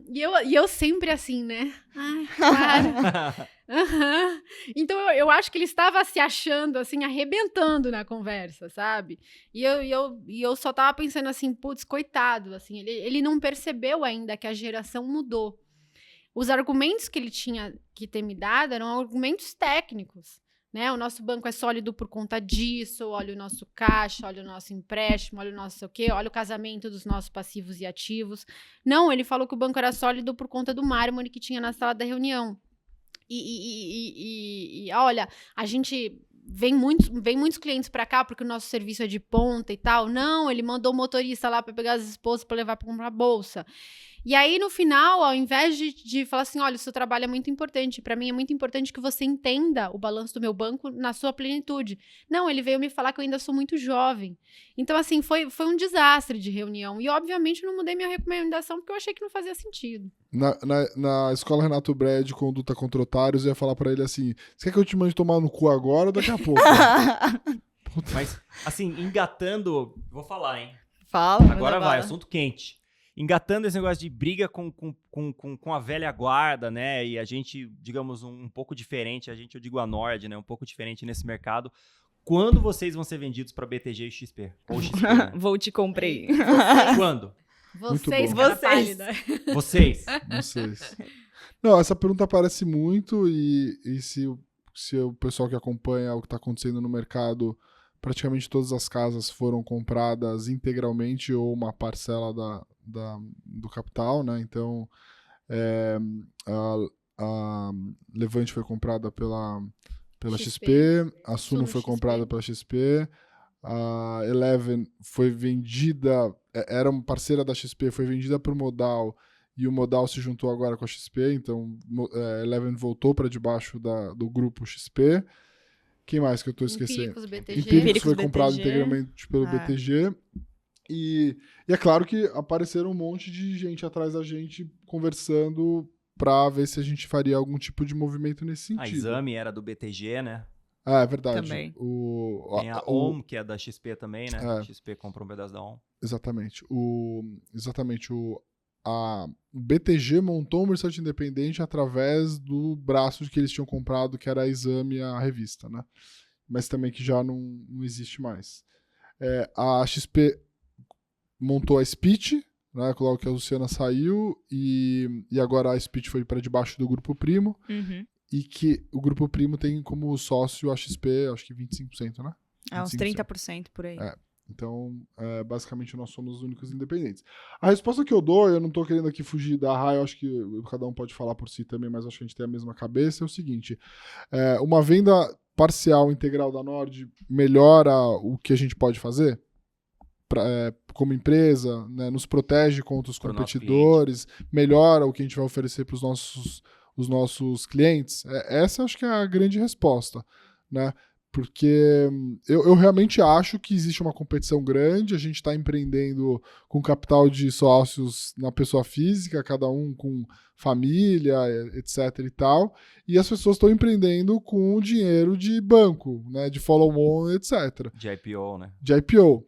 [SPEAKER 1] e eu sempre assim, né? Ai, claro. Uhum. Então eu acho que ele estava se achando assim, arrebentando na conversa, sabe? E eu só tava pensando assim, putz, coitado, assim, ele não percebeu ainda que a geração mudou. Os argumentos que ele tinha que ter me dado eram argumentos técnicos, né? O nosso banco é sólido por conta disso, olha o nosso caixa, olha o nosso empréstimo, olha o nosso sei o quê, olha o casamento dos nossos passivos e ativos. Não, ele falou que o banco era sólido por conta do mármore que tinha na sala da reunião. E olha, a gente vem muitos clientes para cá porque o nosso serviço é de ponta e tal. Não, ele mandou o motorista lá para pegar as esposas para levar para comprar bolsa. E aí, no final, ao invés de falar assim, olha, o seu trabalho é muito importante, para mim é muito importante que você entenda o balanço do meu banco na sua plenitude. Não, ele veio me falar que eu ainda sou muito jovem. Então, assim, foi um desastre de reunião. E, obviamente, eu não mudei minha recomendação porque eu achei que não fazia sentido.
[SPEAKER 4] Na escola Renato Bre de conduta contra otários, eu ia falar pra ele assim, você quer que eu te mande tomar no cu agora ou daqui a pouco?
[SPEAKER 3] Mas, assim, engatando... Vou falar, hein?
[SPEAKER 2] Fala.
[SPEAKER 3] Agora vai, assunto quente. Engatando esse negócio de briga com a velha guarda, né? E a gente, digamos, um pouco diferente, eu digo a Nord, né? Um pouco diferente nesse mercado. Quando vocês vão ser vendidos para BTG e XP? Ou XP, né?
[SPEAKER 2] Vou te comprei.
[SPEAKER 3] Quando?
[SPEAKER 1] Vocês,
[SPEAKER 2] Vocês.
[SPEAKER 3] Vocês.
[SPEAKER 4] Não, essa pergunta aparece muito e se o pessoal que acompanha o que está acontecendo no mercado, praticamente todas as casas foram compradas integralmente ou uma parcela do capital, né? Então, a Levante foi comprada pela XP, a Suno foi comprada pela XP, a Eleven foi vendida, era uma parceira da XP, foi vendida para o Modal e o Modal se juntou agora com a XP, então a Eleven voltou para debaixo do grupo XP. Quem mais que eu estou esquecendo? Empíricos foi comprado integralmente pelo BTG. E é claro que apareceram um monte de gente atrás da gente conversando para ver se a gente faria algum tipo de movimento nesse sentido.
[SPEAKER 3] A Exame era do BTG, né?
[SPEAKER 4] Ah, é verdade.
[SPEAKER 2] Também.
[SPEAKER 3] Tem a OM, que é da XP também, né?
[SPEAKER 4] É.
[SPEAKER 3] XP comprou um pedaço da OM.
[SPEAKER 4] Exatamente. o BTG montou um research independente através do braço que eles tinham comprado, que era a Exame, a revista, né? Mas também que já não existe mais. A XP montou a Speech, né? Logo que a Luciana saiu, e agora a Speech foi para debaixo do Grupo Primo, e que o Grupo Primo tem como sócio a XP, acho que 25%, né?
[SPEAKER 2] Uns 30% por aí.
[SPEAKER 4] Então, basicamente, nós somos os únicos independentes. A resposta que eu dou, eu não tô querendo aqui fugir da raia, eu acho que cada um pode falar por si também, mas acho que a gente tem a mesma cabeça, é o seguinte, uma venda parcial integral da Nord melhora o que a gente pode fazer como empresa, né, nos protege contra os competidores, melhora o que a gente vai oferecer para os nossos clientes? Essa acho que é a grande resposta, né? Porque eu realmente acho que existe uma competição grande, a gente está empreendendo com capital de sócios na pessoa física, cada um com família, etc e tal, e as pessoas estão empreendendo com dinheiro de banco, né, de follow-on, etc.
[SPEAKER 3] De IPO, né?
[SPEAKER 4] De IPO.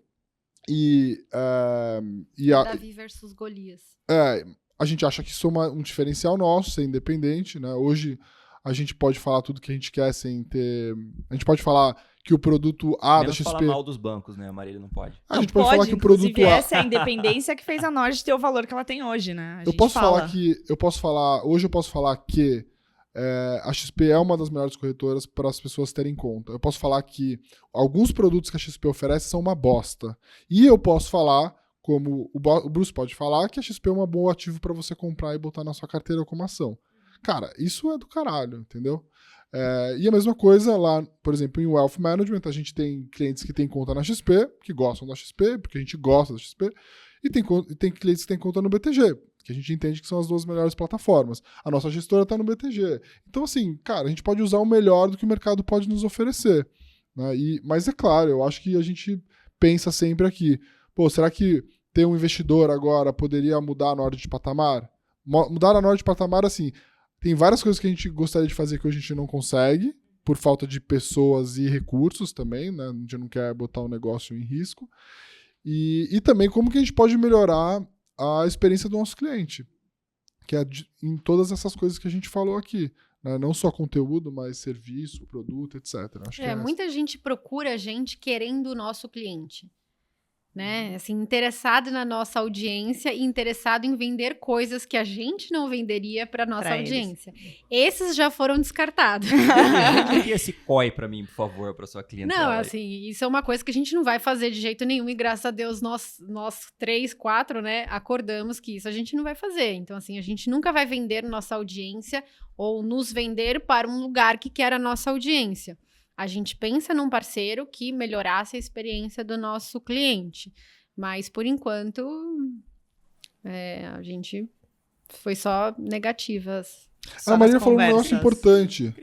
[SPEAKER 1] Davi versus Golias.
[SPEAKER 4] A gente acha que isso é um diferencial nosso, ser independente, né? Hoje a gente pode falar tudo que a gente quer sem ter... A gente pode falar que o produto A
[SPEAKER 3] Menos
[SPEAKER 4] da XP...
[SPEAKER 3] falar mal dos bancos, né? A Marília não pode.
[SPEAKER 4] A gente pode falar que o produto A...
[SPEAKER 2] Essa é a independência que fez a Nord ter o valor que ela tem hoje, né?
[SPEAKER 4] Hoje eu posso falar que a XP é uma das melhores corretoras para as pessoas terem conta. Eu posso falar que alguns produtos que a XP oferece são uma bosta. E eu posso falar, como o Bruce pode falar, que a XP é um bom ativo para você comprar e botar na sua carteira como ação. Cara, isso é do caralho, entendeu? E a mesma coisa lá, por exemplo, em Wealth Management, a gente tem clientes que têm conta na XP, que gostam da XP, porque a gente gosta da XP, e tem clientes que têm conta no BTG, que a gente entende que são as duas melhores plataformas. A nossa gestora está no BTG. Então, assim, cara, a gente pode usar o melhor do que o mercado pode nos oferecer, né? Mas é claro, eu acho que a gente pensa sempre aqui, será que ter um investidor agora poderia mudar a Nord de patamar? Mudar a Nord de patamar, assim, tem várias coisas que a gente gostaria de fazer que hoje a gente não consegue, por falta de pessoas e recursos também, né? A gente não quer botar o negócio em risco. E também como que a gente pode melhorar a experiência do nosso cliente, que é em todas essas coisas que a gente falou aqui, né? Não só conteúdo, mas serviço, produto, etc. Acho que
[SPEAKER 1] muita gente procura a gente querendo o nosso cliente, né? Assim, interessado na nossa audiência e interessado em vender coisas que a gente não venderia para nossa audiência. Esses já foram descartados.
[SPEAKER 3] Cria esse COI para mim, por favor, para sua clientela.
[SPEAKER 1] Não, assim, isso é uma coisa que a gente não vai fazer de jeito nenhum e graças a Deus nós 3, 4, né, acordamos que isso a gente não vai fazer. Então, assim, a gente nunca vai vender nossa audiência ou nos vender para um lugar que quer a nossa audiência. A gente pensa num parceiro que melhorasse a experiência do nosso cliente. Mas, por enquanto, a gente foi só negativas.
[SPEAKER 4] A Marília falou um negócio importante.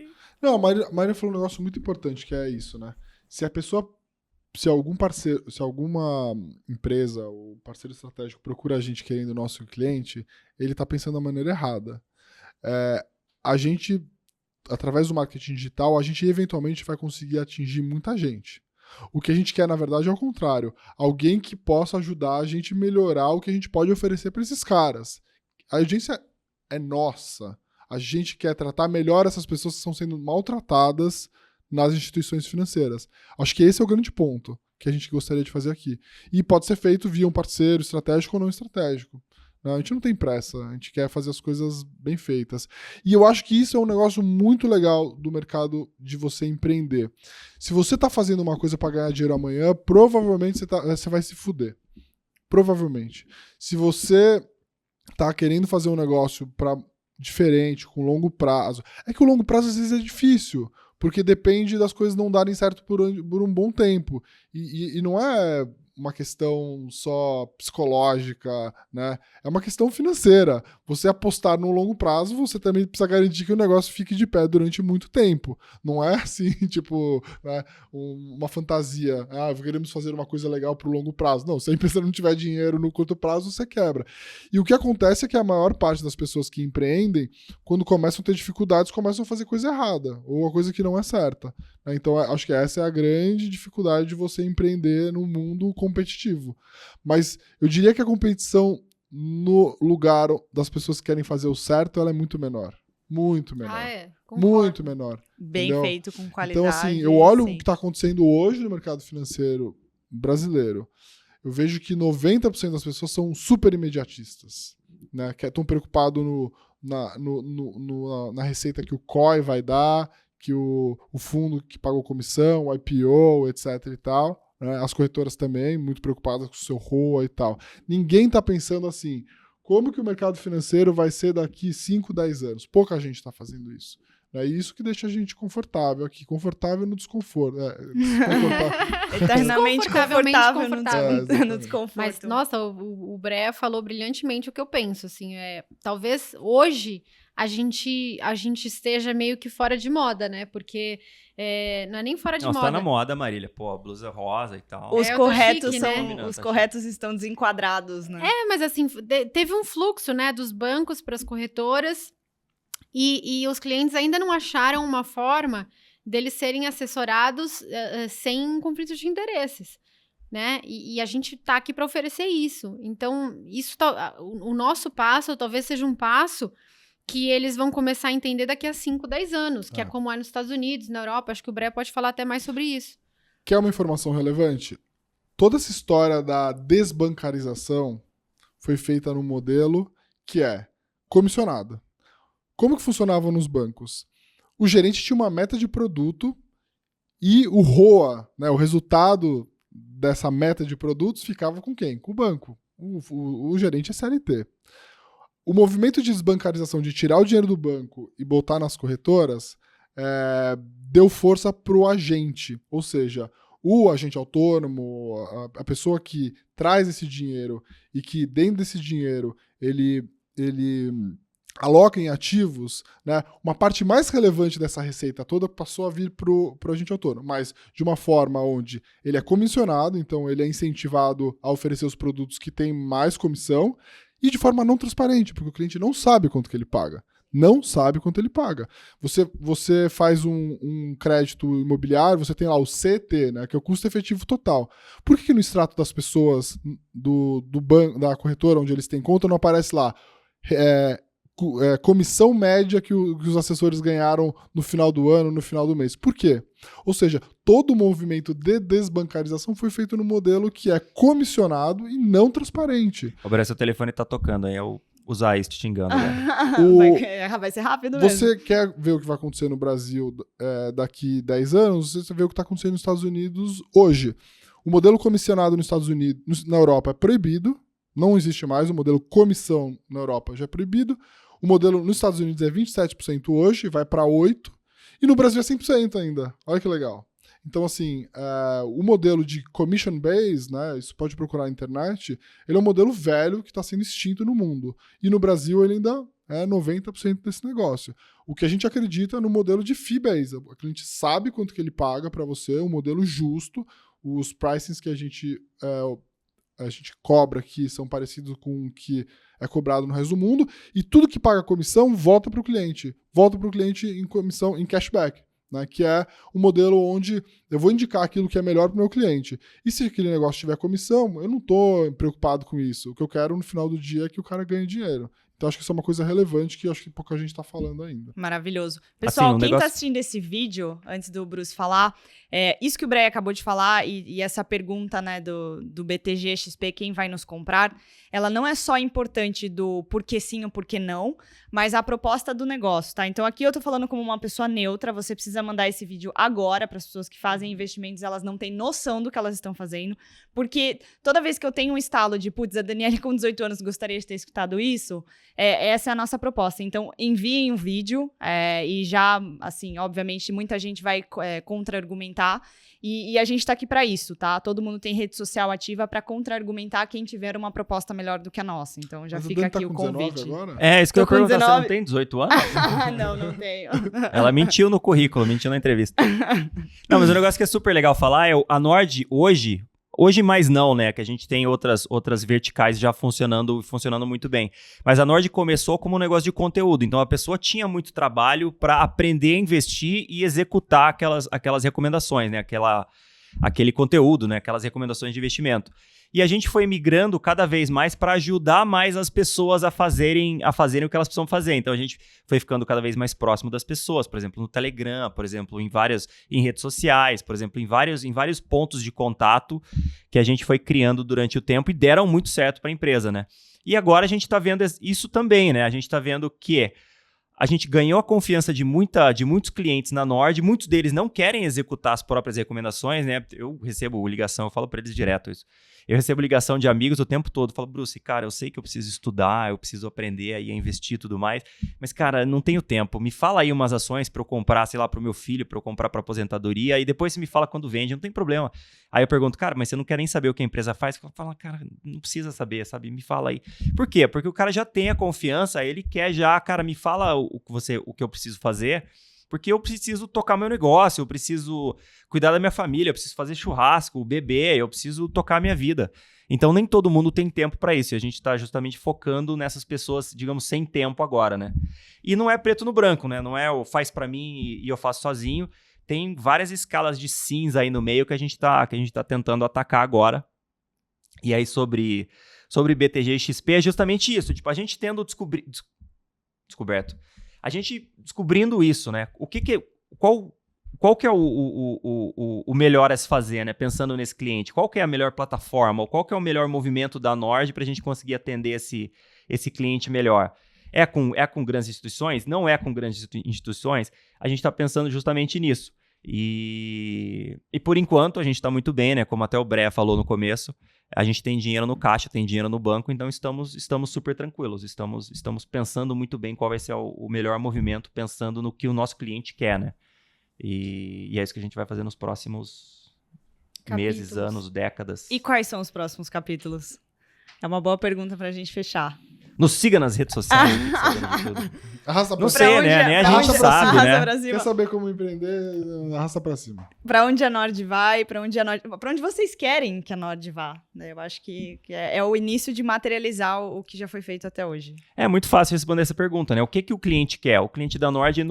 [SPEAKER 4] Não, a Marília falou um negócio muito importante, que é isso, né? Se algum parceiro, se alguma empresa ou parceiro estratégico procura a gente querendo o nosso cliente, ele tá pensando da maneira errada. A gente... Através do marketing digital, a gente eventualmente vai conseguir atingir muita gente. O que a gente quer, na verdade, é o contrário. Alguém que possa ajudar a gente a melhorar o que a gente pode oferecer para esses caras. A audiência é nossa. A gente quer tratar melhor essas pessoas que estão sendo maltratadas nas instituições financeiras. Acho que esse é o grande ponto que a gente gostaria de fazer aqui. E pode ser feito via um parceiro estratégico ou não estratégico. A gente não tem pressa, a gente quer fazer as coisas bem feitas. E eu acho que isso é um negócio muito legal do mercado de você empreender. Se você está fazendo uma coisa para ganhar dinheiro amanhã, provavelmente você vai se fuder. Provavelmente. Se você está querendo fazer um negócio diferente, com longo prazo... É que o longo prazo às vezes é difícil, porque depende das coisas não darem certo por um bom tempo. E não é uma questão só psicológica, né? É uma questão financeira. Você apostar no longo prazo, você também precisa garantir que o negócio fique de pé durante muito tempo. Não é assim, tipo, né, uma fantasia. Queremos fazer uma coisa legal pro longo prazo. Não, se a empresa não tiver dinheiro no curto prazo, você quebra. E o que acontece é que a maior parte das pessoas que empreendem, quando começam a ter dificuldades, começam a fazer coisa errada, ou a coisa que não é certa. Então, acho que essa é a grande dificuldade de você empreender num mundo competitivo. Mas eu diria que a competição no lugar das pessoas que querem fazer o certo, ela é muito menor. Muito menor.
[SPEAKER 1] Concordo.
[SPEAKER 4] Muito menor.
[SPEAKER 2] Bem
[SPEAKER 4] Entendeu?
[SPEAKER 2] feito, com qualidade.
[SPEAKER 4] Então, assim, eu olho o
[SPEAKER 2] sim.
[SPEAKER 4] que está acontecendo hoje no mercado financeiro brasileiro. Eu vejo que 90% das pessoas são super imediatistas, né? Que estão preocupados na receita que o COI vai dar, que o fundo que pagou comissão, o IPO, etc e tal. Né? As corretoras também, muito preocupadas com o seu ROA e tal. Ninguém está pensando assim, como que o mercado financeiro vai ser daqui 5, 10 anos? Pouca gente está fazendo isso. É isso que deixa a gente confortável aqui. Confortável no desconforto.
[SPEAKER 2] Eternamente confortável
[SPEAKER 1] confortável.
[SPEAKER 2] no desconforto.
[SPEAKER 1] Mas, nossa, o Brea falou brilhantemente o que eu penso, assim, talvez hoje a gente esteja meio que fora de moda, né? Porque não é nem fora de
[SPEAKER 3] Nossa,
[SPEAKER 1] moda.
[SPEAKER 3] tá na moda, Marília. Pô, a blusa rosa e tal.
[SPEAKER 2] Os
[SPEAKER 1] eu tô
[SPEAKER 2] corretos
[SPEAKER 1] chique,
[SPEAKER 2] são,
[SPEAKER 1] né?
[SPEAKER 2] os corretos estão desenquadrados, né?
[SPEAKER 1] Mas assim, teve um fluxo, né, dos bancos para as corretoras e os clientes ainda não acharam uma forma deles serem assessorados sem conflito de interesses, né? E a gente tá aqui para oferecer isso. Então, o nosso passo talvez seja um passo que eles vão começar a entender daqui a 5, 10 anos, que é como é nos Estados Unidos, na Europa. Acho que o Brea pode falar até mais sobre isso.
[SPEAKER 4] Quer uma informação relevante? Toda essa história da desbancarização foi feita num modelo que é comissionado. Como que funcionava nos bancos? O gerente tinha uma meta de produto e o ROA, né, o resultado dessa meta de produtos, ficava com quem? Com o banco. O gerente é CLT. O movimento de desbancarização, de tirar o dinheiro do banco e botar nas corretoras, deu força para o agente. Ou seja, o agente autônomo, a pessoa que traz esse dinheiro e que dentro desse dinheiro ele aloca em ativos, né, uma parte mais relevante dessa receita toda passou a vir para o agente autônomo, mas de uma forma onde ele é comissionado, então ele é incentivado a oferecer os produtos que têm mais comissão e de forma não transparente, porque o cliente não sabe quanto que ele paga. Não sabe quanto ele paga. Você faz um crédito imobiliário, você tem lá o CET, né, que é o custo efetivo total. Por que no extrato das pessoas do banco, da corretora onde eles têm conta, não aparece lá comissão média que os assessores ganharam no final do ano, no final do mês? Por quê? Ou seja, todo o movimento de desbancarização foi feito no modelo que é comissionado e não transparente.
[SPEAKER 3] Ô, seu telefone tá tocando aí, eu usar isso te xingando.
[SPEAKER 2] Vai ser rápido mesmo.
[SPEAKER 4] Você quer ver o que vai acontecer no Brasil daqui 10 anos? Você vê o que está acontecendo nos Estados Unidos hoje. O modelo comissionado nos Estados Unidos, na Europa, é proibido. Não existe mais. O modelo comissão na Europa já é proibido. O modelo nos Estados Unidos é 27% hoje, vai para 8%. E no Brasil é 100% ainda. Olha que legal. Então, assim, o modelo de commission base, né, isso pode procurar na internet, ele é um modelo velho que está sendo extinto no mundo. E no Brasil ele ainda é 90% desse negócio. O que a gente acredita no modelo de fee base. O cliente sabe quanto que ele paga para você, um modelo justo. Os pricings que a gente cobra aqui são parecidos com o que é cobrado no resto do mundo. E tudo que paga comissão volta para o cliente. Volta para o cliente em comissão, em cashback. Né, que é um modelo onde eu vou indicar aquilo que é melhor para o meu cliente. E se aquele negócio tiver comissão, eu não estou preocupado com isso. O que eu quero no final do dia é que o cara ganhe dinheiro. Então acho que isso é uma coisa relevante que acho que pouca gente está falando ainda.
[SPEAKER 2] Maravilhoso. Pessoal,
[SPEAKER 3] assim,
[SPEAKER 2] quem está assistindo esse vídeo, antes do Bruce falar, isso que o Brea acabou de falar e essa pergunta, né, do BTG XP, quem vai nos comprar, ela não é só importante do porquê sim ou porquê não, mas a proposta do negócio, tá? Então aqui eu tô falando como uma pessoa neutra, você precisa mandar esse vídeo agora para as pessoas que fazem investimentos, elas não têm noção do que elas estão fazendo, porque toda vez que eu tenho um estalo de, putz, a Daniele com 18 anos gostaria de ter escutado isso, essa é a nossa proposta. Então enviem um vídeo e já, assim, obviamente muita gente vai contra-argumentar e a gente tá aqui para isso, tá? Todo mundo tem rede social ativa para contra-argumentar quem tiver uma proposta melhor do que a nossa. Então já fica aqui o convite.
[SPEAKER 4] Agora?
[SPEAKER 3] Isso que eu ia perguntar, você não tem 18 anos?
[SPEAKER 2] Não tenho.
[SPEAKER 3] Ela mentiu no currículo, mentiu na entrevista. Não, mas o negócio que é super legal falar é a Nord hoje mais não, né, que a gente tem outras verticais já funcionando muito bem. Mas a Nord começou como um negócio de conteúdo, então a pessoa tinha muito trabalho para aprender a investir e executar aquelas recomendações, né, aquele conteúdo, né, aquelas recomendações de investimento. E a gente foi migrando cada vez mais para ajudar mais as pessoas a fazerem o que elas precisam fazer. Então a gente foi ficando cada vez mais próximo das pessoas, por exemplo, no Telegram, por exemplo, em redes sociais, por exemplo, em vários pontos de contato que a gente foi criando durante o tempo e deram muito certo para a empresa, né? E agora a gente está vendo isso também, né? A gente está vendo que a gente ganhou a confiança de muitos clientes na Nord, muitos deles não querem executar as próprias recomendações, né? Eu recebo ligação, eu falo para eles direto isso. Eu recebo ligação de amigos o tempo todo, falo, Bruce, cara, eu sei que eu preciso estudar, eu preciso aprender aí a investir e tudo mais, mas, cara, não tenho tempo. Me fala aí umas ações para eu comprar, sei lá, para o meu filho, para eu comprar para aposentadoria, e depois você me fala quando vende, não tem problema. Aí eu pergunto, cara, mas você não quer nem saber o que a empresa faz? Eu falo, cara, não precisa saber, sabe? Me fala aí. Por quê? Porque o cara já tem a confiança, ele quer já, cara, me fala o que eu preciso fazer, porque eu preciso tocar meu negócio, eu preciso cuidar da minha família, eu preciso fazer churrasco, beber, eu preciso tocar a minha vida. Então nem todo mundo tem tempo para isso, e a gente está justamente focando nessas pessoas, digamos, sem tempo agora, né? E não é preto no branco, né? Não é o faz para mim e eu faço sozinho. Tem várias escalas de cinza aí no meio que a gente tá tentando atacar agora. E aí sobre BTG e XP é justamente isso, tipo, a gente tendo descoberto. A gente descobrindo isso, né? Qual que é o melhor a se fazer, né? Pensando nesse cliente. Qual que é a melhor plataforma? Ou qual que é o melhor movimento da Nord para a gente conseguir atender esse cliente melhor? É com grandes instituições? Não é com grandes instituições? A gente está pensando justamente nisso. E por enquanto a gente está muito bem, né? Como até o Bré falou no começo, a gente tem dinheiro no caixa, tem dinheiro no banco, então estamos super tranquilos, estamos pensando muito bem qual vai ser o melhor movimento, pensando no que o nosso cliente quer, né? E é isso que a gente vai fazer nos próximos meses, anos, décadas.
[SPEAKER 2] E quais são os próximos capítulos? É uma boa pergunta pra gente fechar.
[SPEAKER 3] Nos siga nas redes sociais.
[SPEAKER 4] Arrasta pra
[SPEAKER 3] Não
[SPEAKER 4] cima.
[SPEAKER 3] sei, né? Nem a gente sabe, né?
[SPEAKER 4] Quer saber como empreender? Arrasta pra cima.
[SPEAKER 2] Pra onde a Nord vai, pra onde vocês querem que a Nord vá. Né? Eu acho que é o início de materializar o que já foi feito até hoje.
[SPEAKER 3] É muito fácil responder essa pergunta, né? O que o cliente quer? O cliente da Nord É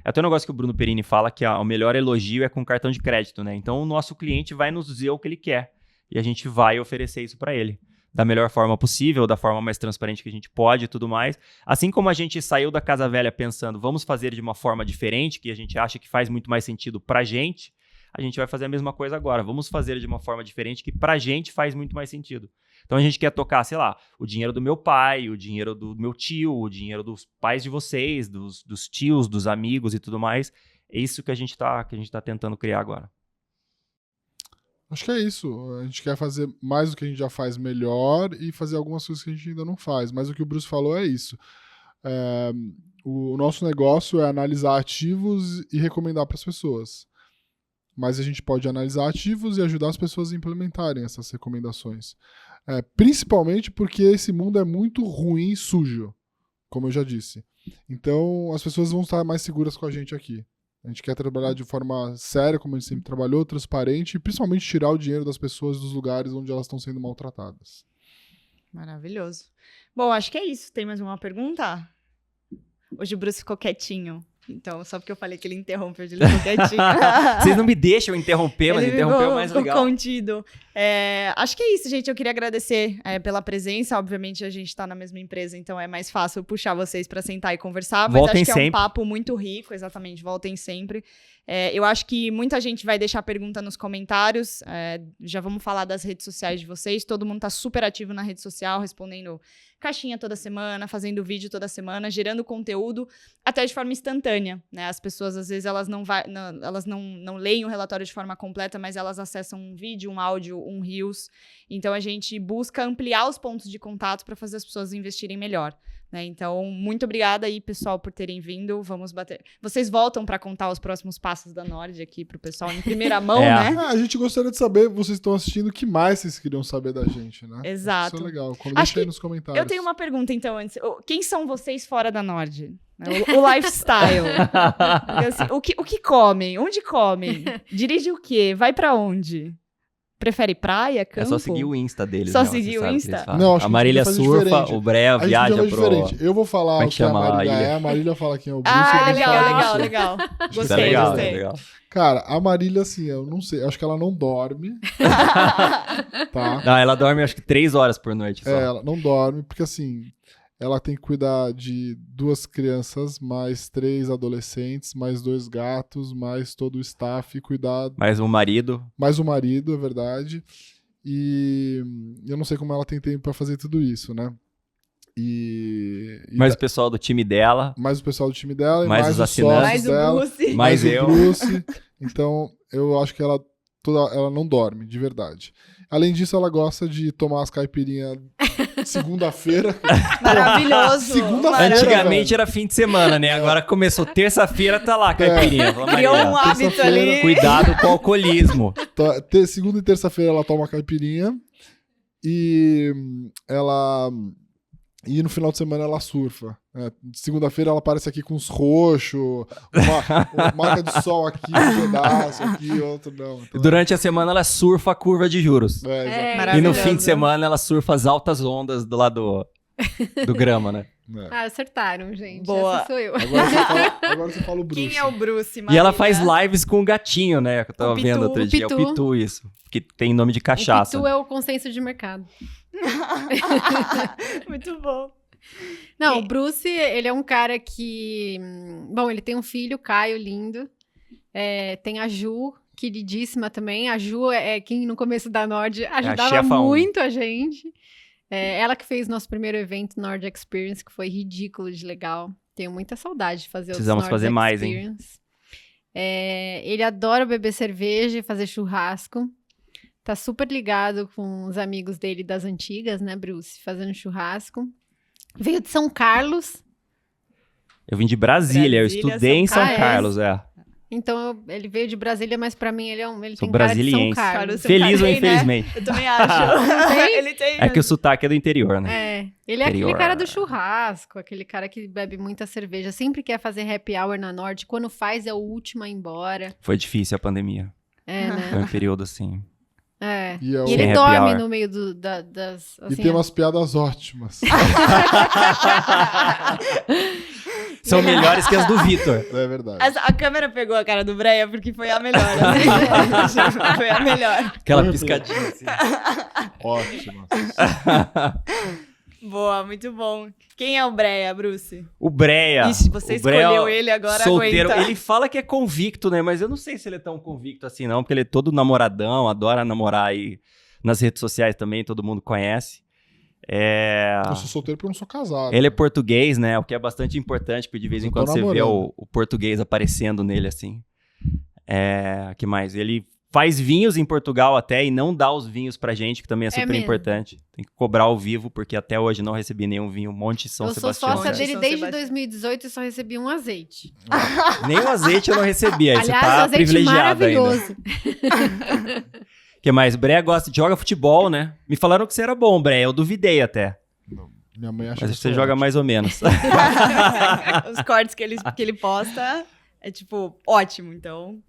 [SPEAKER 3] até um negócio que o Bruno Perini fala, que o melhor elogio é com cartão de crédito, né? Então o nosso cliente vai nos dizer o que ele quer. E a gente vai oferecer isso pra ele. Da melhor forma possível, da forma mais transparente que a gente pode e tudo mais. Assim como a gente saiu da Casa Velha pensando, vamos fazer de uma forma diferente, que a gente acha que faz muito mais sentido pra gente, a gente vai fazer a mesma coisa agora. Vamos fazer de uma forma diferente que pra gente faz muito mais sentido. Então a gente quer tocar, sei lá, o dinheiro do meu pai, o dinheiro do meu tio, o dinheiro dos pais de vocês, dos tios, dos amigos e tudo mais. É isso que a gente tá tentando criar agora.
[SPEAKER 4] Acho que é isso. A gente quer fazer mais do que a gente já faz melhor e fazer algumas coisas que a gente ainda não faz. Mas o que o Bruce falou é isso. O nosso negócio é analisar ativos e recomendar para as pessoas. Mas a gente pode analisar ativos e ajudar as pessoas a implementarem essas recomendações. Principalmente porque esse mundo é muito ruim e sujo, como eu já disse. Então as pessoas vão estar mais seguras com a gente aqui. A gente quer trabalhar de forma séria, como a gente sempre trabalhou, transparente, e principalmente tirar o dinheiro das pessoas dos lugares onde elas estão sendo maltratadas.
[SPEAKER 2] Maravilhoso. Bom, acho que é isso. Tem mais uma pergunta? Hoje o Bruce ficou quietinho. Então, só porque eu falei que ele interrompeu, ele ficou quietinho.
[SPEAKER 3] Vocês não me deixam interromper, mas interromper é mais legal.
[SPEAKER 2] Contido. Acho que é isso, gente. Eu queria agradecer pela presença. Obviamente, a gente está na mesma empresa, então é mais fácil puxar vocês para sentar e conversar. Mas
[SPEAKER 3] voltem
[SPEAKER 2] acho que
[SPEAKER 3] sempre.
[SPEAKER 2] É um papo muito rico, exatamente. Voltem sempre. Eu acho que muita gente vai deixar pergunta nos comentários. Já vamos falar das redes sociais de vocês. Todo mundo está super ativo na rede social, respondendo caixinha toda semana, fazendo vídeo toda semana, gerando conteúdo, até de forma instantânea, né? As pessoas, às vezes, elas não leem o relatório de forma completa, mas elas acessam um vídeo, um áudio, um Reels. Então, a gente busca ampliar os pontos de contato para fazer as pessoas investirem melhor, né? Então, muito obrigada aí, pessoal, por terem vindo. Vamos bater. Vocês voltam para contar os próximos passos da Nord aqui pro pessoal em primeira mão, né?
[SPEAKER 4] A gente gostaria de saber, vocês estão assistindo, o que mais vocês queriam saber da gente, né?
[SPEAKER 2] Exato.
[SPEAKER 4] Isso é legal. Deixa aí nos comentários.
[SPEAKER 2] Eu tenho uma pergunta, então, antes. Quem são vocês fora da Nord? O lifestyle. Assim, o que comem? Onde comem? Dirige o quê? Vai pra onde? prefere praia, campo?
[SPEAKER 3] É só seguir o Insta deles.
[SPEAKER 2] Só
[SPEAKER 3] né? Você
[SPEAKER 2] seguir o
[SPEAKER 3] sabe que
[SPEAKER 2] Insta?
[SPEAKER 3] eles fazem.
[SPEAKER 4] Não, acho
[SPEAKER 3] a
[SPEAKER 4] que
[SPEAKER 3] Marília
[SPEAKER 4] a gente podia fazer
[SPEAKER 3] surfa,
[SPEAKER 4] diferente.
[SPEAKER 3] o Brea
[SPEAKER 4] A gente
[SPEAKER 3] viaja
[SPEAKER 4] podia fazer
[SPEAKER 3] pro...
[SPEAKER 4] diferente. Eu vou falar
[SPEAKER 3] Como é
[SPEAKER 4] o
[SPEAKER 3] que
[SPEAKER 4] que a
[SPEAKER 3] chama a
[SPEAKER 4] Marília
[SPEAKER 3] ilha?
[SPEAKER 4] é, a Marília fala quem é o Bruce.
[SPEAKER 2] Ah,
[SPEAKER 4] ele
[SPEAKER 2] legal,
[SPEAKER 4] fala
[SPEAKER 2] legal,
[SPEAKER 4] isso.
[SPEAKER 2] legal.
[SPEAKER 3] Tá
[SPEAKER 2] Gostei,
[SPEAKER 3] legal,
[SPEAKER 2] gostei.
[SPEAKER 3] legal.
[SPEAKER 4] Cara, a Marília, assim, eu não sei. Acho que ela não dorme, tá?
[SPEAKER 3] Não, ela dorme acho que 3 horas por noite só.
[SPEAKER 4] Ela não dorme, porque assim, ela tem que cuidar de 2 crianças, mais 3 adolescentes, mais 2 gatos, mais todo o staff, cuidar,
[SPEAKER 3] Mas o marido...
[SPEAKER 4] mais o marido, é verdade. E eu não sei como ela tem tempo pra fazer tudo isso, né?
[SPEAKER 3] Mais o pessoal do time dela.
[SPEAKER 4] mais o pessoal do time dela, e
[SPEAKER 3] Mais
[SPEAKER 4] mais
[SPEAKER 3] os
[SPEAKER 4] os
[SPEAKER 3] assinantes.
[SPEAKER 4] sócios
[SPEAKER 2] Mais o
[SPEAKER 4] dela,
[SPEAKER 2] Bruce.
[SPEAKER 3] Mais
[SPEAKER 4] o
[SPEAKER 3] eu.
[SPEAKER 4] Bruce. Então, eu acho que ela não dorme, de verdade. Além disso, ela gosta de tomar as caipirinhas segunda-feira.
[SPEAKER 2] Maravilhoso.
[SPEAKER 4] Segunda-feira.
[SPEAKER 2] Maravilhoso.
[SPEAKER 3] Antigamente era fim de semana, né? Agora começou terça-feira, tá lá, caipirinha. Fala,
[SPEAKER 2] Criou
[SPEAKER 3] Marília,
[SPEAKER 2] um hábito
[SPEAKER 4] terça-feira,
[SPEAKER 2] ali.
[SPEAKER 3] cuidado com o alcoolismo.
[SPEAKER 4] Segunda e terça-feira ela toma caipirinha. E no final de semana ela surfa. Segunda-feira ela aparece aqui com uns roxos, uma marca de sol aqui, um pedaço aqui, outro não. Então,
[SPEAKER 3] Durante a semana ela surfa a curva de juros.
[SPEAKER 4] exato.
[SPEAKER 3] E no
[SPEAKER 2] Maravilhoso.
[SPEAKER 3] fim de semana ela surfa as altas ondas do lado do grama, né?
[SPEAKER 1] Ah, acertaram, gente.
[SPEAKER 2] Boa.
[SPEAKER 1] Essa sou eu.
[SPEAKER 4] Agora você fala o Bruce.
[SPEAKER 2] Quem é o Bruce,
[SPEAKER 3] E ela
[SPEAKER 2] Marília?
[SPEAKER 3] faz lives com o gatinho, né? Que eu tava
[SPEAKER 2] O Pitu.
[SPEAKER 3] vendo outro
[SPEAKER 1] O
[SPEAKER 3] dia.
[SPEAKER 1] Pitu.
[SPEAKER 3] O Pitu, isso. Que tem nome de cachaça.
[SPEAKER 1] O Pitu é o consenso de mercado.
[SPEAKER 2] Muito bom.
[SPEAKER 1] Não,
[SPEAKER 2] Quem-
[SPEAKER 1] o Bruce, ele é um cara que... Bom, ele tem um filho, Caio, lindo. Tem a Ju, queridíssima também. A Ju é quem, no começo da Nord, ajudava
[SPEAKER 3] chefa um.
[SPEAKER 1] muito a gente. Ela que fez nosso primeiro evento, Nord Experience, que foi ridículo de legal. Tenho muita saudade de fazer
[SPEAKER 3] Precisamos
[SPEAKER 1] outros Nord
[SPEAKER 3] fazer mais, hein?
[SPEAKER 1] Experience. Ele adora beber cerveja e fazer churrasco. Tá super ligado com os amigos dele das antigas, né, Bruce? Fazendo churrasco. Veio de São Carlos.
[SPEAKER 3] Eu vim de Brasília, eu
[SPEAKER 2] Brasília,
[SPEAKER 3] estudei em
[SPEAKER 1] São
[SPEAKER 3] São
[SPEAKER 1] Carlos.
[SPEAKER 3] Carlos,
[SPEAKER 1] Então, ele veio de Brasília, mas pra mim ele
[SPEAKER 3] Sou
[SPEAKER 1] tem cara de São
[SPEAKER 3] brasiliense.
[SPEAKER 1] Carlos.
[SPEAKER 2] São
[SPEAKER 3] Feliz ou
[SPEAKER 2] Carlos, né?
[SPEAKER 3] infelizmente?
[SPEAKER 2] Eu também acho.
[SPEAKER 1] Tem?
[SPEAKER 2] Ele tem.
[SPEAKER 3] É que o sotaque é do interior, né?
[SPEAKER 1] Ele é aquele
[SPEAKER 3] Interior.
[SPEAKER 1] cara do churrasco, aquele cara que bebe muita cerveja, sempre quer fazer happy hour na Norte, quando faz é o último a ir embora.
[SPEAKER 3] Foi difícil a pandemia.
[SPEAKER 1] Né?
[SPEAKER 3] Foi um período assim.
[SPEAKER 4] E, é o-
[SPEAKER 1] E ele
[SPEAKER 3] Sem happy
[SPEAKER 1] dorme
[SPEAKER 3] hour.
[SPEAKER 1] no meio das...
[SPEAKER 4] e
[SPEAKER 1] assim,
[SPEAKER 4] tem umas piadas ótimas.
[SPEAKER 3] São melhores que as do Vitor.
[SPEAKER 4] É verdade.
[SPEAKER 2] A câmera pegou a cara do Breia porque foi a melhor. assim. Foi a melhor.
[SPEAKER 3] Aquela piscadinha assim.
[SPEAKER 4] Ótimas.
[SPEAKER 2] Boa, muito bom. Quem é o Breia, Bruce?
[SPEAKER 3] O Brea.
[SPEAKER 2] Ixi, você
[SPEAKER 3] o Brea,
[SPEAKER 2] escolheu ele agora,
[SPEAKER 3] solteiro.
[SPEAKER 2] aguenta.
[SPEAKER 3] Ele fala que é convicto, né? Mas eu não sei se ele é tão convicto assim, não. Porque ele é todo namoradão, adora namorar aí nas redes sociais também, todo mundo conhece.
[SPEAKER 4] Eu sou solteiro porque eu não sou casado.
[SPEAKER 3] Ele é português, né? O que é bastante importante, porque de vez em
[SPEAKER 4] Eu tô
[SPEAKER 3] quando você vê
[SPEAKER 4] namorando.
[SPEAKER 3] o português aparecendo nele, assim. Que mais? Ele faz vinhos em Portugal até e não dá os vinhos pra gente, que também é super
[SPEAKER 1] mesmo?
[SPEAKER 3] importante. Tem que cobrar ao vivo, porque até hoje não recebi nenhum vinho, um monte de São
[SPEAKER 1] Eu sou
[SPEAKER 3] Sebastião.
[SPEAKER 1] sócia
[SPEAKER 2] né?
[SPEAKER 1] dele
[SPEAKER 2] São
[SPEAKER 1] desde
[SPEAKER 2] Sebastião.
[SPEAKER 1] 2018 e só recebi um azeite.
[SPEAKER 3] Nem o azeite eu não recebi, aí
[SPEAKER 1] Aliás,
[SPEAKER 3] você tá
[SPEAKER 1] azeite
[SPEAKER 3] privilegiado ainda.
[SPEAKER 1] maravilhoso.
[SPEAKER 3] O que mais? Brea joga futebol, né? Me falaram que você era bom, Brea, eu duvidei até.
[SPEAKER 4] Minha mãe acha
[SPEAKER 3] Mas
[SPEAKER 4] que eu
[SPEAKER 3] você
[SPEAKER 4] sou
[SPEAKER 3] joga
[SPEAKER 4] ótimo.
[SPEAKER 3] mais ou menos.
[SPEAKER 2] Os cortes que ele posta é tipo ótimo, então.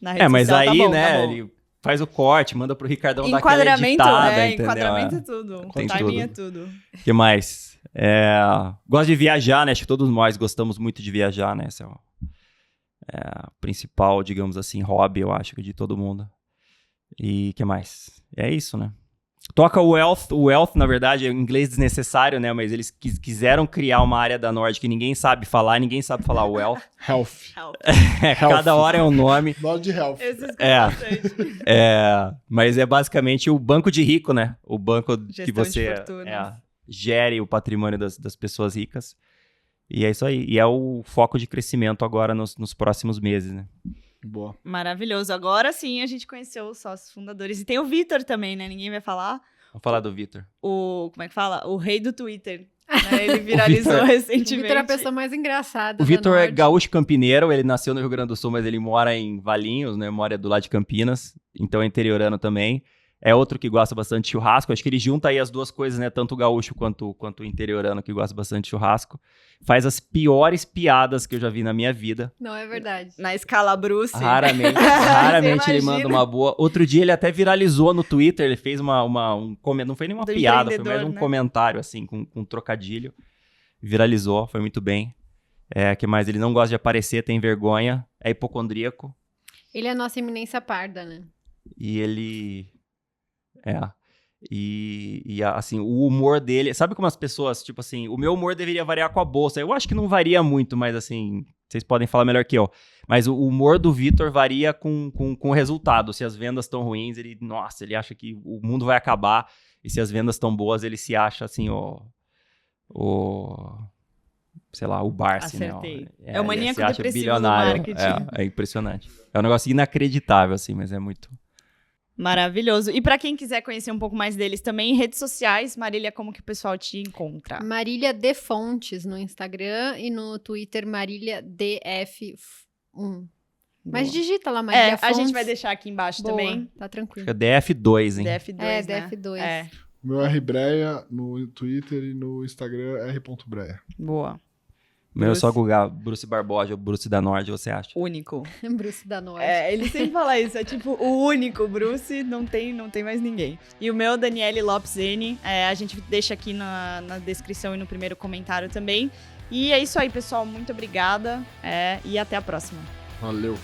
[SPEAKER 2] Na rede
[SPEAKER 3] Mas
[SPEAKER 2] social,
[SPEAKER 3] aí,
[SPEAKER 2] tá bom,
[SPEAKER 3] né,
[SPEAKER 2] tá bom.
[SPEAKER 3] ele faz o corte, manda pro Ricardão dar aquela
[SPEAKER 2] Enquadramento,
[SPEAKER 3] editada, entendeu?
[SPEAKER 2] enquadramento é tudo.
[SPEAKER 3] Tem
[SPEAKER 2] Timing é
[SPEAKER 3] tudo.
[SPEAKER 2] tudo.
[SPEAKER 3] O que mais? Gosto de viajar, né? Acho que todos nós gostamos muito de viajar, né? Esse é o principal, digamos assim, hobby, eu acho, de todo mundo. E o que mais? É isso, né? Toca o Wealth. O Wealth, na verdade, é um inglês desnecessário, né? Mas eles quiseram criar uma área da Nord que ninguém sabe falar Wealth.
[SPEAKER 4] Health.
[SPEAKER 3] Cada hora é um nome.
[SPEAKER 4] Nord Health.
[SPEAKER 2] Esse escuto
[SPEAKER 3] É.
[SPEAKER 2] bastante.
[SPEAKER 3] Mas é basicamente o banco de rico, né? O banco que
[SPEAKER 2] Gestão de
[SPEAKER 3] você
[SPEAKER 2] fortunas.
[SPEAKER 3] gere o patrimônio das pessoas ricas. E é isso aí. E é o foco de crescimento agora nos próximos meses, né?
[SPEAKER 4] Boa.
[SPEAKER 2] Maravilhoso. Agora sim a gente conheceu os sócios fundadores. E tem o Vitor também, né? Ninguém vai falar.
[SPEAKER 3] Vamos falar do Vitor.
[SPEAKER 2] Como é que fala? O rei do Twitter. Né? Ele viralizou
[SPEAKER 3] Vitor-
[SPEAKER 1] O
[SPEAKER 2] recentemente.
[SPEAKER 1] Vitor é a pessoa mais engraçada
[SPEAKER 3] O Vitor
[SPEAKER 1] da
[SPEAKER 3] é
[SPEAKER 1] Nord.
[SPEAKER 3] gaúcho campineiro, ele nasceu no Rio Grande do Sul, mas ele mora em Valinhos, né? Mora do lado de Campinas, então é interiorano também. é outro que gosta bastante de churrasco. Acho que ele junta aí as duas coisas, né? Tanto o gaúcho quanto o interiorano que gosta bastante de churrasco. Faz as piores piadas que eu já vi na minha vida.
[SPEAKER 1] Não é verdade.
[SPEAKER 2] Na escala Bruce.
[SPEAKER 3] Raramente
[SPEAKER 2] Você
[SPEAKER 3] ele
[SPEAKER 2] imagina.
[SPEAKER 3] manda uma boa. Outro dia ele até viralizou no Twitter, ele fez não foi nenhuma
[SPEAKER 2] Do
[SPEAKER 3] piada, foi mais
[SPEAKER 2] empreendedor,
[SPEAKER 3] um
[SPEAKER 2] né?
[SPEAKER 3] comentário, assim, com um trocadilho. Viralizou, foi muito bem. Que mais? Ele não gosta de aparecer, tem vergonha, é hipocondríaco.
[SPEAKER 1] Ele é a nossa eminência parda, né?
[SPEAKER 3] E ele... assim, o humor dele... Sabe como as pessoas, tipo assim, o meu humor deveria variar com a bolsa. Eu acho que não varia muito, mas assim, vocês podem falar melhor que eu. Mas o humor do Vitor varia com o resultado. Se as vendas estão ruins, ele acha que o mundo vai acabar. E se as vendas estão boas, ele se acha assim, sei lá, o Barsi, né?
[SPEAKER 2] Acertei.
[SPEAKER 3] Ele
[SPEAKER 2] É o maníaco
[SPEAKER 3] se acha
[SPEAKER 2] depressivo do
[SPEAKER 3] bilionário.
[SPEAKER 2] marketing.
[SPEAKER 3] É impressionante. É um negócio inacreditável, assim, mas é muito...
[SPEAKER 2] Maravilhoso. E pra quem quiser conhecer um pouco mais deles também, redes sociais, Marília, como que o pessoal te encontra?
[SPEAKER 1] Marília de Fontes no Instagram e no Twitter Marília DF1. Mas digita lá Marília
[SPEAKER 2] a
[SPEAKER 1] Fontes.
[SPEAKER 2] gente vai deixar aqui embaixo
[SPEAKER 1] Boa,
[SPEAKER 2] também.
[SPEAKER 1] tá tranquilo.
[SPEAKER 3] Acho que é DF2, hein?
[SPEAKER 2] DF2, né?
[SPEAKER 1] DF2.
[SPEAKER 2] É,
[SPEAKER 4] O meu é rbreia no Twitter e no Instagram é r.breia.
[SPEAKER 2] boa.
[SPEAKER 3] O meu é só
[SPEAKER 2] Bruce.
[SPEAKER 3] Google Bruce Barbosa ou Bruce da Norte, você acha?
[SPEAKER 2] Único.
[SPEAKER 1] Bruce da Norte.
[SPEAKER 2] Ele sempre fala isso, é tipo o único Bruce, não tem mais ninguém. E o meu, Daniele Lopes N, a gente deixa aqui na descrição e no primeiro comentário também. E é isso aí, pessoal, muito obrigada e até a próxima.
[SPEAKER 4] Valeu.